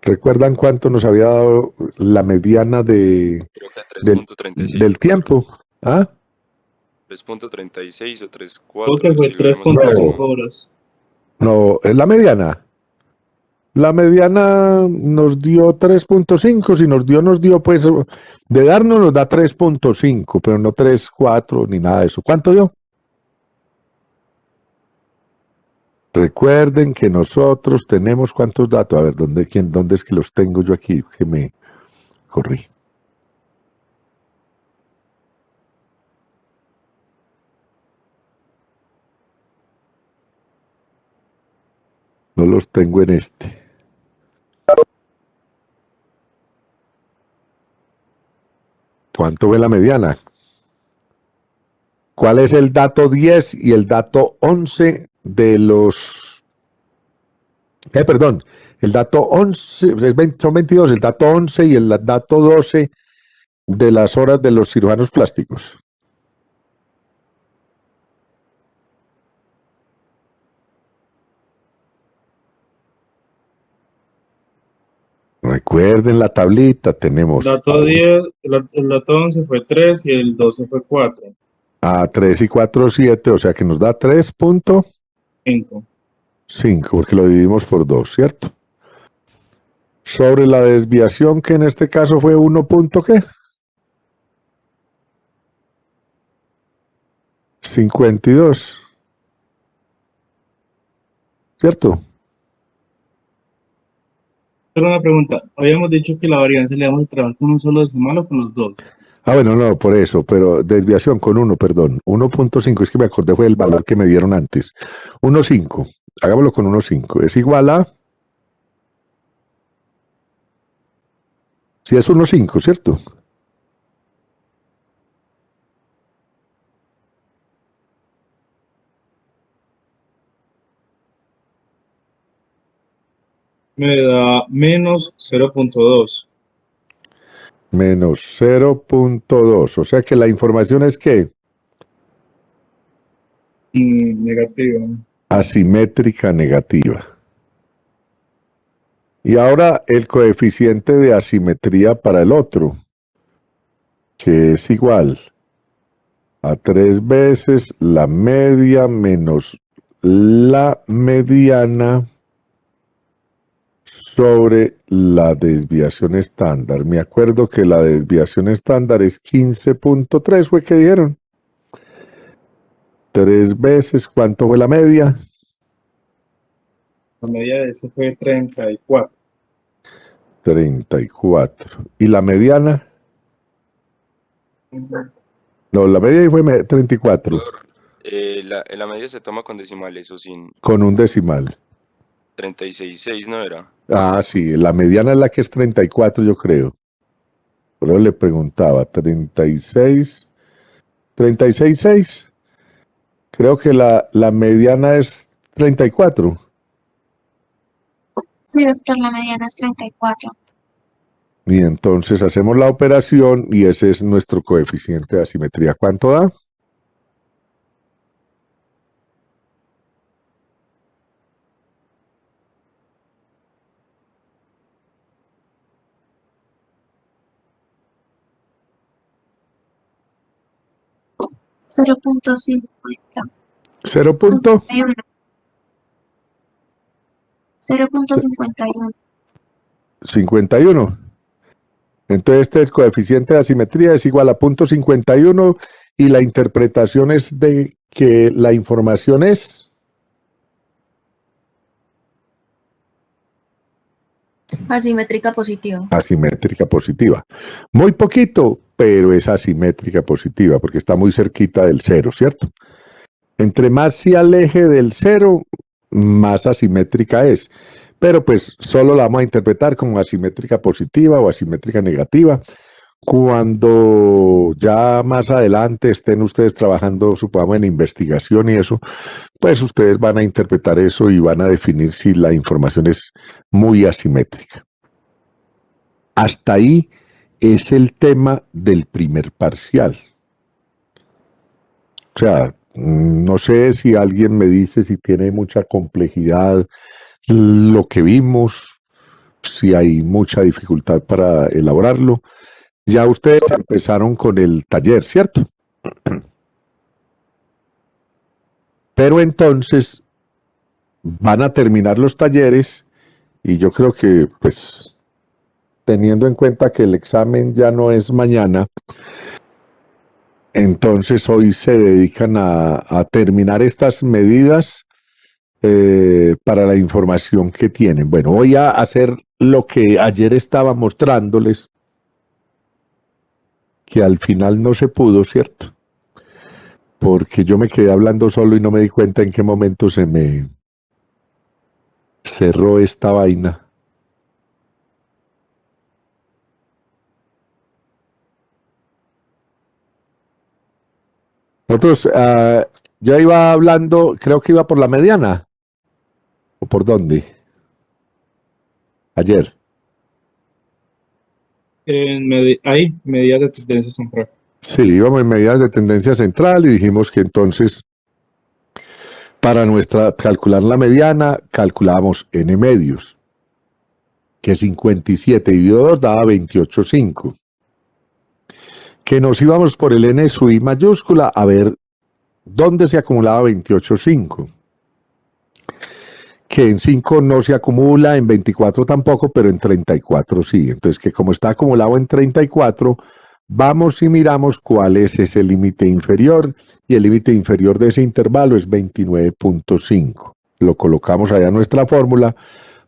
¿Recuerdan cuánto nos había dado la mediana Creo que a del 3.36. tiempo? ¿Ah? 3.36 o 3.4. Creo que fue si hubiéramos 3.5 horas. No, es la mediana. La mediana nos dio 3.5, si nos dio, pues, de darnos nos da 3.5, pero no 3.4 ni nada de eso. ¿Cuánto dio? Recuerden que nosotros tenemos ¿cuántos datos? A ver, ¿dónde es que los tengo yo aquí? Que me corrí. No los tengo en este. ¿Cuánto fue la mediana? ¿Cuál es el dato 10 y el dato 11 de los... perdón, el dato 11, son 22, el dato 11 y el dato 12 de las horas de los cirujanos plásticos. Recuerden la tablita, tenemos El dato 10, el dato 11 fue 3 y el 12 fue 4. a 3 y 4, 7, o sea que nos da 3.5, 5. porque lo dividimos por 2, ¿cierto? Sobre la desviación, que en este caso fue 1. ¿Qué? 52. ¿Cierto? Pero una pregunta, habíamos dicho que la varianza le vamos a trabajar con un solo decimal o con los dos. Ah, bueno, no, por eso, pero desviación con 1, perdón. 1.5, es que me acordé, fue el valor que me dieron antes. 1.5, hagámoslo con 1.5, es igual a... Si es 1.5, ¿cierto? Me da menos 0.2. Menos 0.2, o sea que la información es que Negativa. asimétrica negativa. Y ahora el coeficiente de asimetría para el otro, que es igual a 3 veces la media menos la mediana sobre la desviación estándar. Me acuerdo que la desviación estándar es 15.3, ¿fue que dijeron? 3 veces, ¿cuánto fue la media? La media de ese fue 34. 34. ¿Y la mediana? No, la media fue 34, La media se toma con decimales o sin con un decimal. 36.6, ¿no era? Ah, sí, la mediana es la que es 34, yo creo. Por eso le preguntaba, 36, 36.6. Creo que la mediana es 34. Sí, doctor, la mediana es 34. Y entonces hacemos la operación y ese es nuestro coeficiente de asimetría. ¿Cuánto da? $0.50. 0. punto 0.51. 51. Entonces este coeficiente de asimetría es igual a 0.51 y la interpretación es de que la información es Asimétrica positiva. asimétrica positiva. Muy poquito, pero es asimétrica positiva porque está muy cerquita del 0, ¿cierto? Entre más se aleje del 0, más asimétrica es. Pero pues solo la vamos a interpretar como asimétrica positiva o asimétrica negativa. Cuando ya más adelante estén ustedes trabajando, supongamos, en investigación y eso, pues ustedes van a interpretar eso y van a definir si la información es muy asimétrica. Hasta ahí es el tema del primer parcial. O sea, no sé si alguien me dice si tiene mucha complejidad lo que vimos, si hay mucha dificultad para elaborarlo. Ya ustedes empezaron con el taller, ¿cierto? Pero entonces van a terminar los talleres y yo creo que, pues, teniendo en cuenta que el examen ya no es mañana, entonces hoy se dedican a terminar estas medidas para la información que tienen. Bueno, voy a hacer lo que ayer estaba mostrándoles, que al final no se pudo, ¿cierto? Porque yo me quedé hablando solo y no me di cuenta en qué momento se me cerró esta vaina. Nosotros, yo iba hablando, creo que iba por la mediana. ¿O por dónde? Ayer. Ahí, medidas de tendencia central. Sí, íbamos en medidas de tendencia central y dijimos que entonces para calcular la mediana, calculábamos n medios, que 57 dividido 2 daba 28,5. Que nos íbamos por el n sub i mayúscula a ver dónde se acumulaba 28,5. Que en 5 no se acumula, en 24 tampoco, pero en 34 sí. Entonces, que como está acumulado en 34, vamos y miramos cuál es ese límite inferior, y el límite inferior de ese intervalo es 29,5. Lo colocamos allá en nuestra fórmula,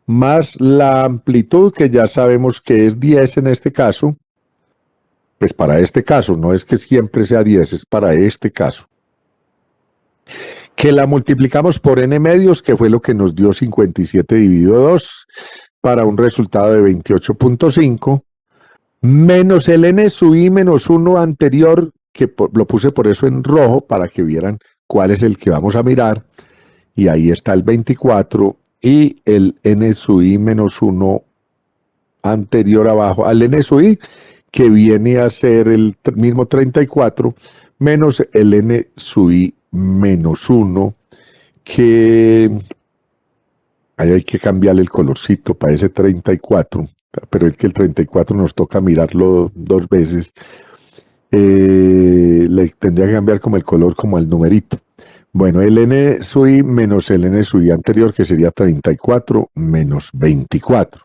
más la amplitud, que ya sabemos que es 10 en este caso. Pues para este caso, no es que siempre sea 10, es para este caso. Que la multiplicamos por n medios, que fue lo que nos dio 57 dividido 2, para un resultado de 28,5, menos el n sub i menos 1 anterior, que lo puse por eso en rojo, para que vieran cuál es el que vamos a mirar, y ahí está el 24, y el n sub i menos 1 anterior abajo al n sub i, que viene a ser el mismo 34, menos el n sub i menos 1, que ahí hay que cambiarle el colorcito para ese 34, pero es que el 34 nos toca mirarlo dos veces. Le tendría que cambiar como el color, como el numerito. Bueno, el n sub i menos el n sub i anterior, que sería 34 menos 24,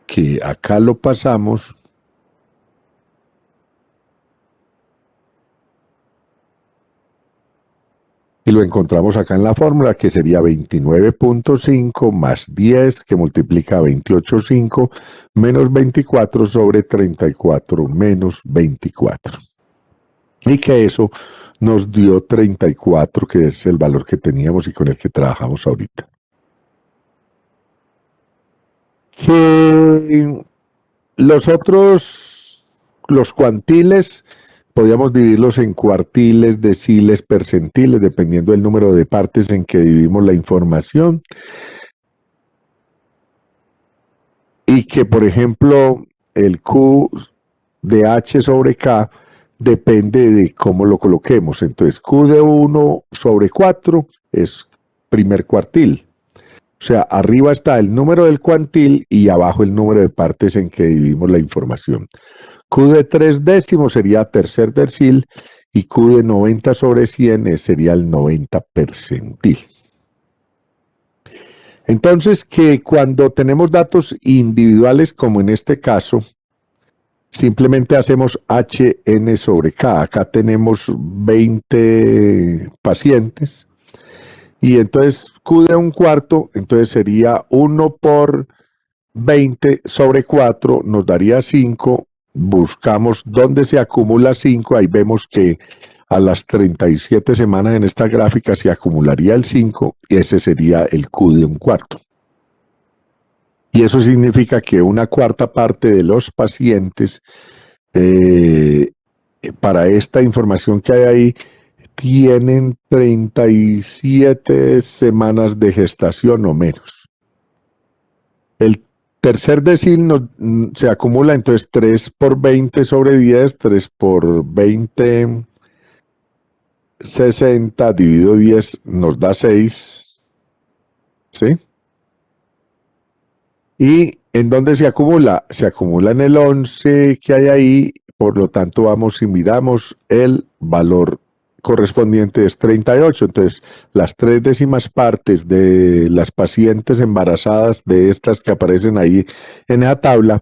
que acá lo pasamos. Y lo encontramos acá en la fórmula, que sería 29,5 más 10, que multiplica 28,5, menos 24 sobre 34 menos 24. Y que eso nos dio 34, que es el valor que teníamos y con el que trabajamos ahorita. Que los otros, los cuantiles, podríamos dividirlos en cuartiles, deciles, percentiles, dependiendo del número de partes en que dividimos la información. Y que, por ejemplo, el Q de H sobre K depende de cómo lo coloquemos. Entonces, Q de 1 sobre 4 es primer cuartil. O sea, arriba está el número del cuantil y abajo el número de partes en que dividimos la información. Q de 3 décimos sería tercer decil y Q de 90 sobre 100 sería el 90 percentil. Entonces, que cuando tenemos datos individuales, como en este caso, simplemente hacemos HN sobre K. Acá tenemos 20 pacientes y entonces Q de un cuarto, entonces sería 1 por 20 sobre 4, nos daría 5. Buscamos dónde se acumula 5, ahí vemos que a las 37 semanas en esta gráfica se acumularía el 5 y ese sería el Q de un cuarto. Y eso significa que una cuarta parte de los pacientes, para esta información que hay ahí, tienen 37 semanas de gestación o menos. El tercer decil se acumula, entonces 3 por 20 sobre 10, 3 por 20, 60 dividido 10 nos da 6, ¿sí? ¿Y en dónde se acumula? Se acumula en el 11 que hay ahí, por lo tanto vamos y miramos el valor correspondiente es 38, entonces las 3 décimas partes de las pacientes embarazadas de estas que aparecen ahí en la tabla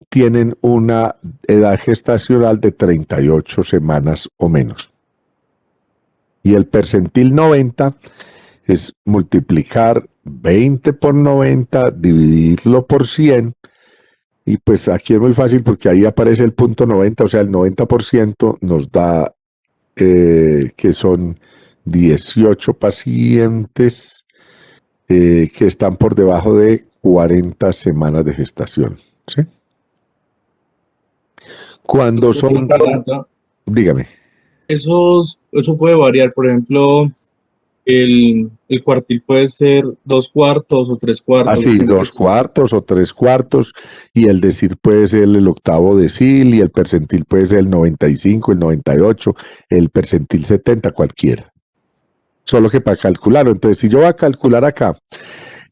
tienen una edad gestacional de 38 semanas o menos. Y el percentil 90 es multiplicar 20 por 90, dividirlo por 100, y pues aquí es muy fácil porque ahí aparece el punto 90, o sea, el 90% nos da que son 18 pacientes que están por debajo de 40 semanas de gestación, ¿sí? Cuando son... Pregunta, Dígame. eso puede variar, por ejemplo, el cuartil puede ser 2 cuartos o 3 cuartos. Así, 2 cuartos o 3 cuartos, y el decil puede ser el octavo decil, y el percentil puede ser el 95, el 98, el percentil 70, cualquiera. Solo que para calcularlo, entonces si yo voy a calcular acá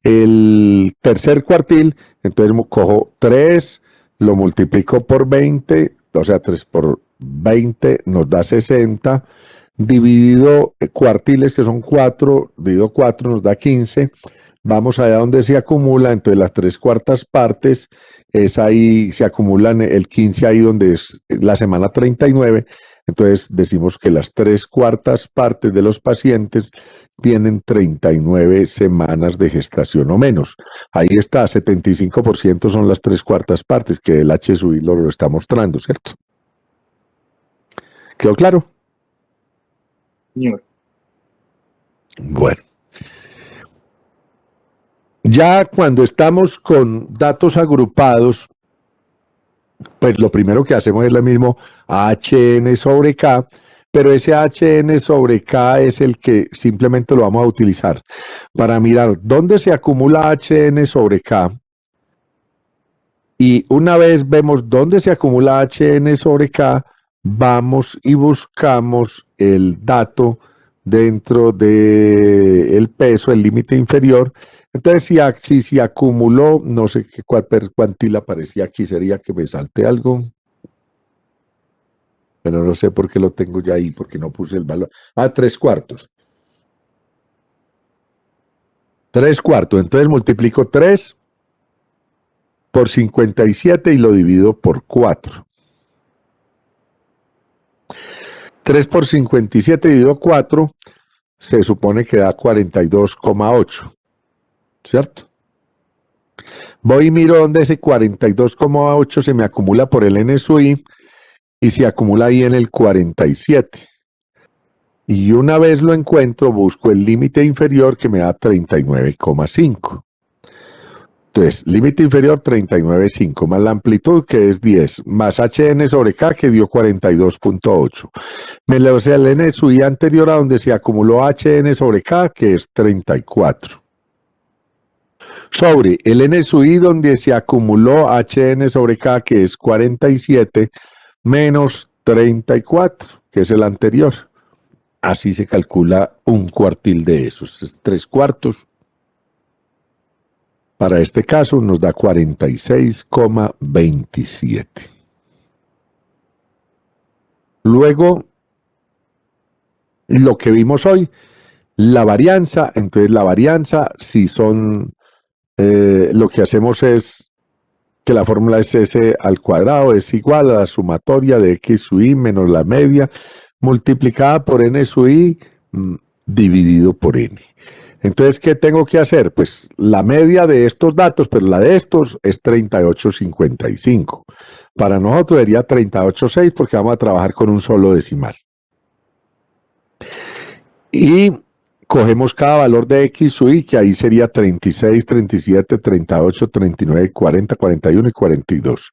el tercer cuartil, entonces cojo 3, lo multiplico por 20, o sea, 3 por 20 nos da 60, dividido cuartiles, que son 4, dividido 4 nos da 15, vamos allá donde se acumula, entonces las 3/4 partes, es ahí, se acumulan el 15 ahí donde es la semana 39, entonces decimos que las 3/4 partes de los pacientes tienen 39 semanas de gestación o menos. Ahí está, 75% son las 3/4 partes, que el HSUI lo está mostrando, ¿cierto? ¿Quedó claro? Señor. Bueno. Ya cuando estamos con datos agrupados, pues lo primero que hacemos es lo mismo HN sobre K, pero ese HN sobre K es el que simplemente lo vamos a utilizar para mirar dónde se acumula HN sobre K. Y una vez vemos dónde se acumula HN sobre K, vamos y buscamos el dato dentro del peso, el límite inferior. Entonces, si se acumuló, no sé cuál cuantil aparecía aquí, sería que me salte algo. Pero no sé por qué lo tengo ya ahí, porque no puse el valor. 3/4. 3/4. Entonces multiplico 3 por 57 y lo divido por 4. 3 por 57 dividido 4 se supone que da 42,8. ¿Cierto? Voy y miro dónde ese 42,8 se me acumula por el NSUI y se acumula ahí en el 47. Y una vez lo encuentro, busco el límite inferior que me da 39,5. Entonces, límite inferior 39,5 más la amplitud que es 10, más HN sobre K que dio 42,8. Me lo sea el NSUI anterior a donde se acumuló HN sobre K que es 34. Sobre el NSUI donde se acumuló HN sobre K que es 47 menos 34 que es el anterior. Así se calcula un cuartil de esos, es 3/4. Para este caso nos da 46,27. Luego, lo que vimos hoy, la varianza, entonces la varianza, si son, lo que hacemos es que la fórmula es S al cuadrado, es igual a la sumatoria de X sub I menos la media, multiplicada por N sub I, dividido por N. Entonces, ¿qué tengo que hacer? Pues la media de estos datos, pero la de estos es 38,55. Para nosotros sería 38,6 porque vamos a trabajar con un solo decimal. Y cogemos cada valor de X sub Y, que ahí sería 36, 37, 38, 39, 40, 41 y 42.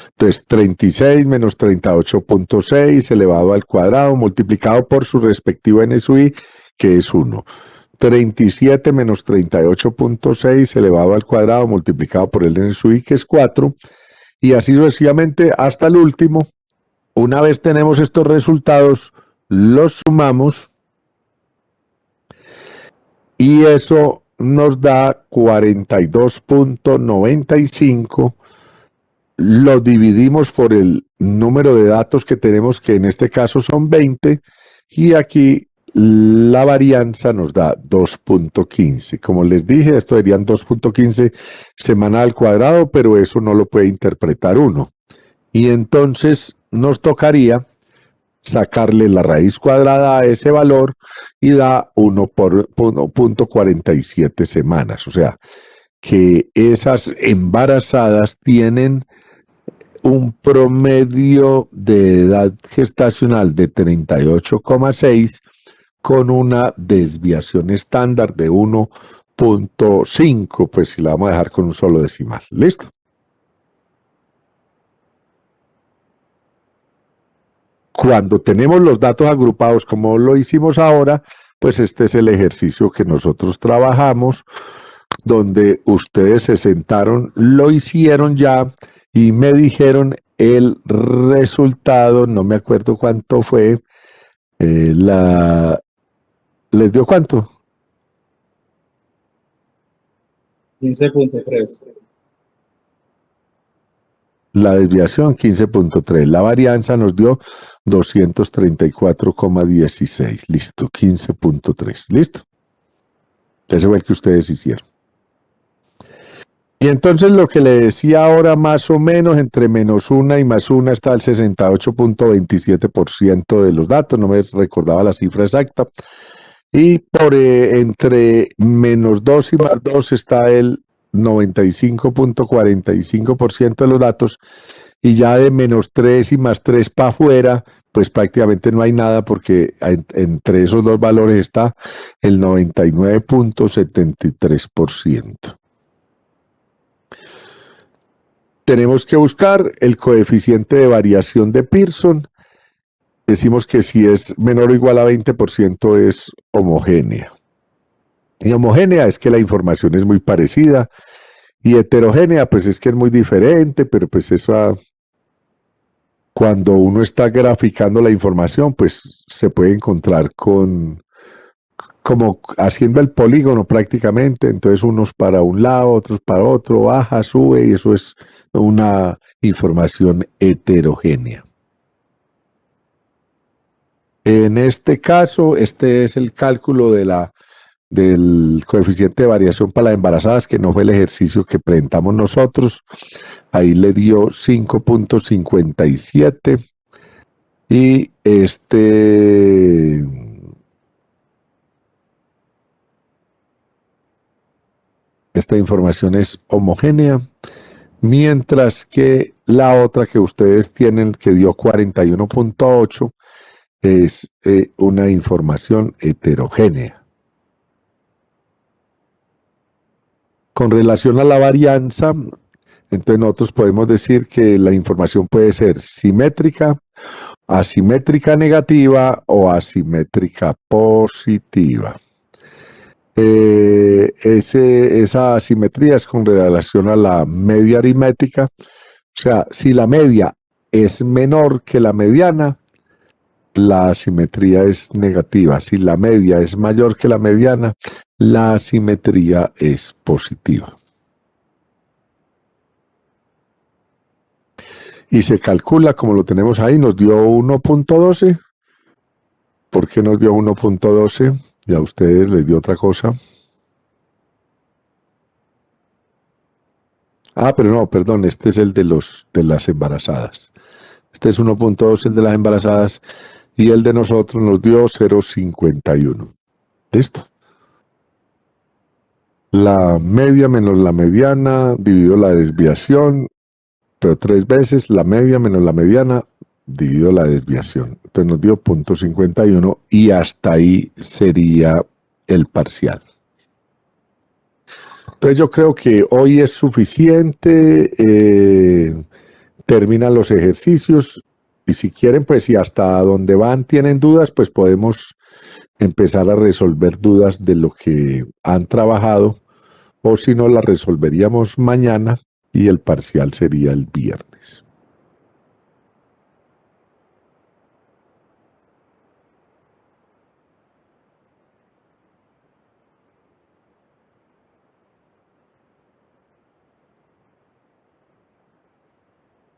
Entonces, 36 menos 38.6 elevado al cuadrado multiplicado por su respectivo N sub I, que es 1. 37 menos 38.6 elevado al cuadrado multiplicado por el N sub I, que es 4. Y así sucesivamente hasta el último. Una vez tenemos estos resultados, los sumamos y eso nos da 42.95. Lo dividimos por el número de datos que tenemos, que en este caso son 20, y aquí la varianza nos da 2.15. Como les dije, esto serían 2.15 semana al cuadrado, pero eso no lo puede interpretar uno. Y entonces nos tocaría sacarle la raíz cuadrada a ese valor y da 1.47 semanas. O sea, que esas embarazadas tienen un promedio de edad gestacional de 38,6 con una desviación estándar de 1.5, pues si la vamos a dejar con un solo decimal. ¿Listo? Cuando tenemos los datos agrupados como lo hicimos ahora, pues este es el ejercicio que nosotros trabajamos, donde ustedes se sentaron, lo hicieron ya y me dijeron el resultado, no me acuerdo cuánto fue, ¿les dio cuánto? 15.3. La desviación 15.3, la varianza nos dio 234,16, listo, 15.3, listo. Ese fue el que ustedes hicieron. Y entonces lo que le decía ahora, más o menos entre -1 y +1 está el 68.27% de los datos, no me recordaba la cifra exacta. Y por entre -2 y +2 está el 95.45% de los datos. Y ya de -3 y +3 para afuera, pues prácticamente no hay nada porque entre esos dos valores está el 99.73%. Tenemos que buscar el coeficiente de variación de Pearson. Decimos que si es menor o igual a 20% es homogénea. Y homogénea es que la información es muy parecida. Y heterogénea, pues es que es muy diferente, pero pues eso cuando uno está graficando la información, pues se puede encontrar como haciendo el polígono prácticamente, entonces unos para un lado, otros para otro, baja, sube, y eso es una información heterogénea. En este caso, este es el cálculo del coeficiente de variación para las embarazadas, que no fue el ejercicio que presentamos nosotros. Ahí le dio 5.57 y esta información es homogénea, mientras que la otra que ustedes tienen, que dio 41.8, es una información heterogénea. Con relación a la varianza, entonces nosotros podemos decir que la información puede ser simétrica, asimétrica negativa o asimétrica positiva. Esa asimetría es con relación a la media aritmética. O sea, si la media es menor que la mediana, la asimetría es negativa. Si la media es mayor que la mediana, la asimetría es positiva. Y se calcula, como lo tenemos ahí, nos dio 1.12. ¿Por qué nos dio 1.12? Y a ustedes les dio otra cosa. Ah, pero no, perdón, este es el de las embarazadas. Este es 1.12, el de las embarazadas, y el de nosotros nos dio 0.51. ¿Listo? La media menos la mediana, dividido la desviación, pero 3 veces, la media menos la mediana, dividido la desviación. Entonces nos dio 0.51 y hasta ahí sería el parcial. Entonces yo creo que hoy es suficiente, terminan los ejercicios y si quieren, pues si hasta donde van tienen dudas, pues podemos empezar a resolver dudas de lo que han trabajado o si no, las resolveríamos mañana y el parcial sería el viernes.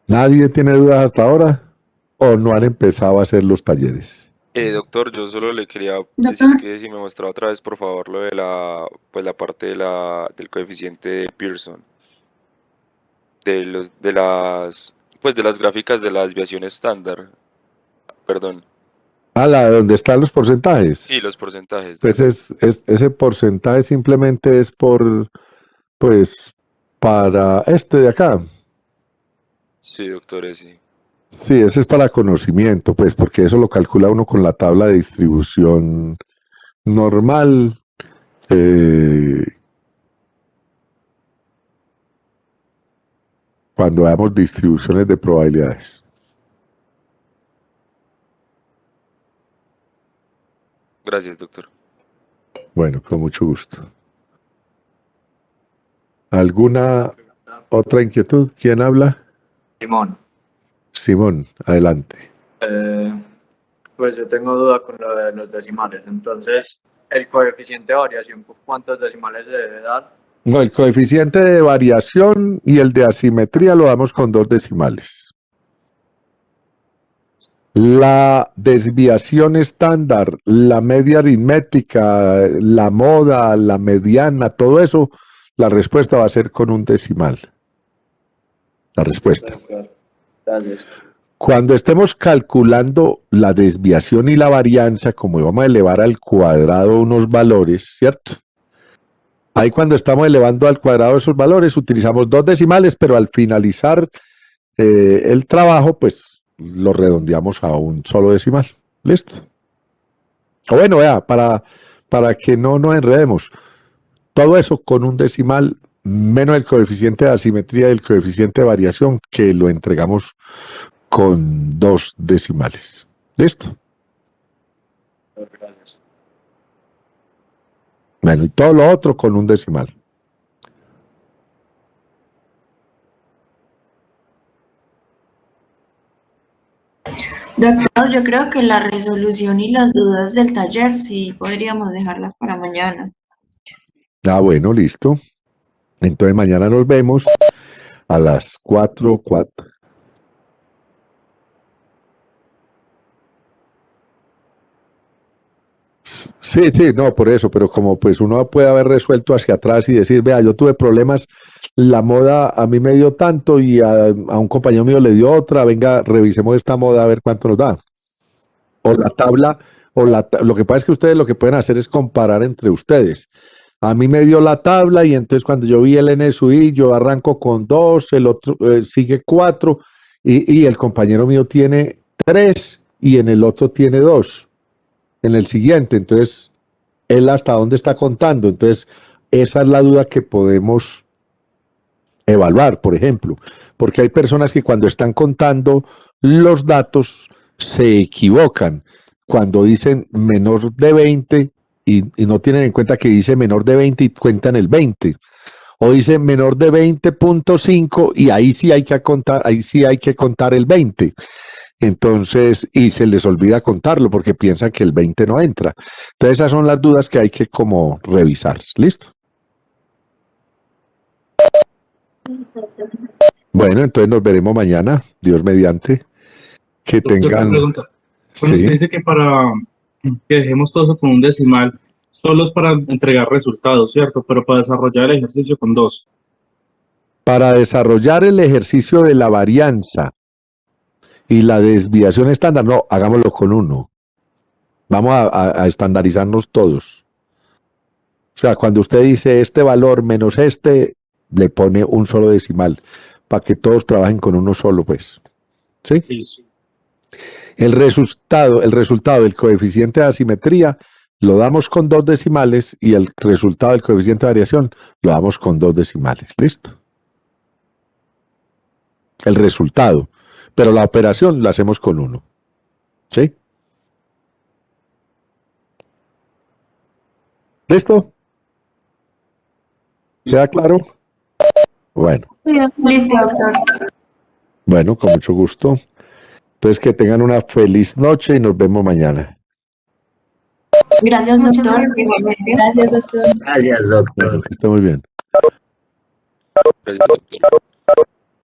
¿Nadie tiene dudas hasta ahora o no han empezado a hacer los talleres? Doctor, yo solo le quería decir Doctor, que si me mostraba otra vez, por favor, lo de la parte del coeficiente de Pearson, de las gráficas de la desviación estándar. Perdón. ¿Donde están los porcentajes? Sí, los porcentajes. Pues Doctor. ese porcentaje simplemente es pues, para este de acá. Sí, doctor, sí. Sí, ese es para conocimiento, pues, porque eso lo calcula uno con la tabla de distribución normal. Cuando damos distribuciones de probabilidades. Gracias, doctor. Bueno, con mucho gusto. ¿Alguna otra inquietud? ¿Quién habla? Simón, Simón, adelante. pues yo tengo duda con lo de los decimales. Entonces, el coeficiente de variación, ¿cuántos decimales se debe dar? No, el coeficiente de variación y el de asimetría lo damos con 2 decimales. La desviación estándar, la media aritmética, la moda, la mediana, todo eso, la respuesta va a ser con 1 decimal. La respuesta. Gracias. Cuando estemos calculando la desviación y la varianza, como vamos a elevar al cuadrado unos valores, ¿cierto? Ahí cuando estamos elevando al cuadrado esos valores, utilizamos 2 decimales, pero al finalizar el trabajo, pues lo redondeamos a un solo decimal. ¿Listo? O bueno, vea, para que no nos enredemos, todo eso con 1 decimal menos el coeficiente de asimetría y el coeficiente de variación, que lo entregamos con 2 decimales. ¿Listo? Gracias. Bueno, y todo lo otro con 1 decimal. Doctor, yo creo que la resolución y las dudas del taller sí podríamos dejarlas para mañana. Ah, bueno, listo. Entonces mañana nos vemos a las 4. Sí, sí, no, por eso, pero como pues uno puede haber resuelto hacia atrás y decir, vea, yo tuve problemas, la moda a mí me dio tanto y a un compañero mío le dio otra, venga, revisemos esta moda a ver cuánto nos da. O la tabla, lo que pasa es que ustedes lo que pueden hacer es comparar entre ustedes. A mí me dio la tabla y entonces cuando yo vi el NSUI, yo arranco con 2, el otro sigue 4 y el compañero mío tiene 3 y en el otro tiene 2. En el siguiente, entonces, él hasta dónde está contando. Entonces, esa es la duda que podemos evaluar, por ejemplo, porque hay personas que cuando están contando los datos se equivocan. Cuando dicen menor de 20 y no tienen en cuenta que dice menor de 20 y cuentan el 20. O dice menor de 20.5 y ahí sí hay que contar el 20. Entonces, y se les olvida contarlo porque piensan que el 20 no entra. Entonces, esas son las dudas que hay que como revisar. ¿Listo? Bueno, entonces nos veremos mañana, Dios mediante. Que Doctor, una tengan... pregunta. Bueno, usted Sí. dice que para que dejemos todo eso con 1 decimal, solo es para entregar resultados, ¿cierto? Pero para desarrollar el ejercicio con 2. Para desarrollar el ejercicio de la varianza y la desviación estándar, no, hagámoslo con 1. Vamos a estandarizarnos todos. O sea, cuando usted dice este valor menos este, le pone un solo decimal, para que todos trabajen con uno solo, pues. ¿Sí? Listo. El resultado del coeficiente de asimetría lo damos con 2 decimales y el resultado del coeficiente de variación lo damos con 2 decimales. ¿Listo? El resultado. Pero la operación la hacemos con 1. ¿Sí? ¿Listo? ¿Queda claro? Bueno, Sí, doctor. Listo, doctor. bueno, con mucho gusto. Entonces que tengan una feliz noche y nos vemos mañana. Gracias, Muchas doctor. gracias. Igualmente. Gracias, doctor. Gracias, doctor. Bueno, que esté muy bien. Gracias, doctor.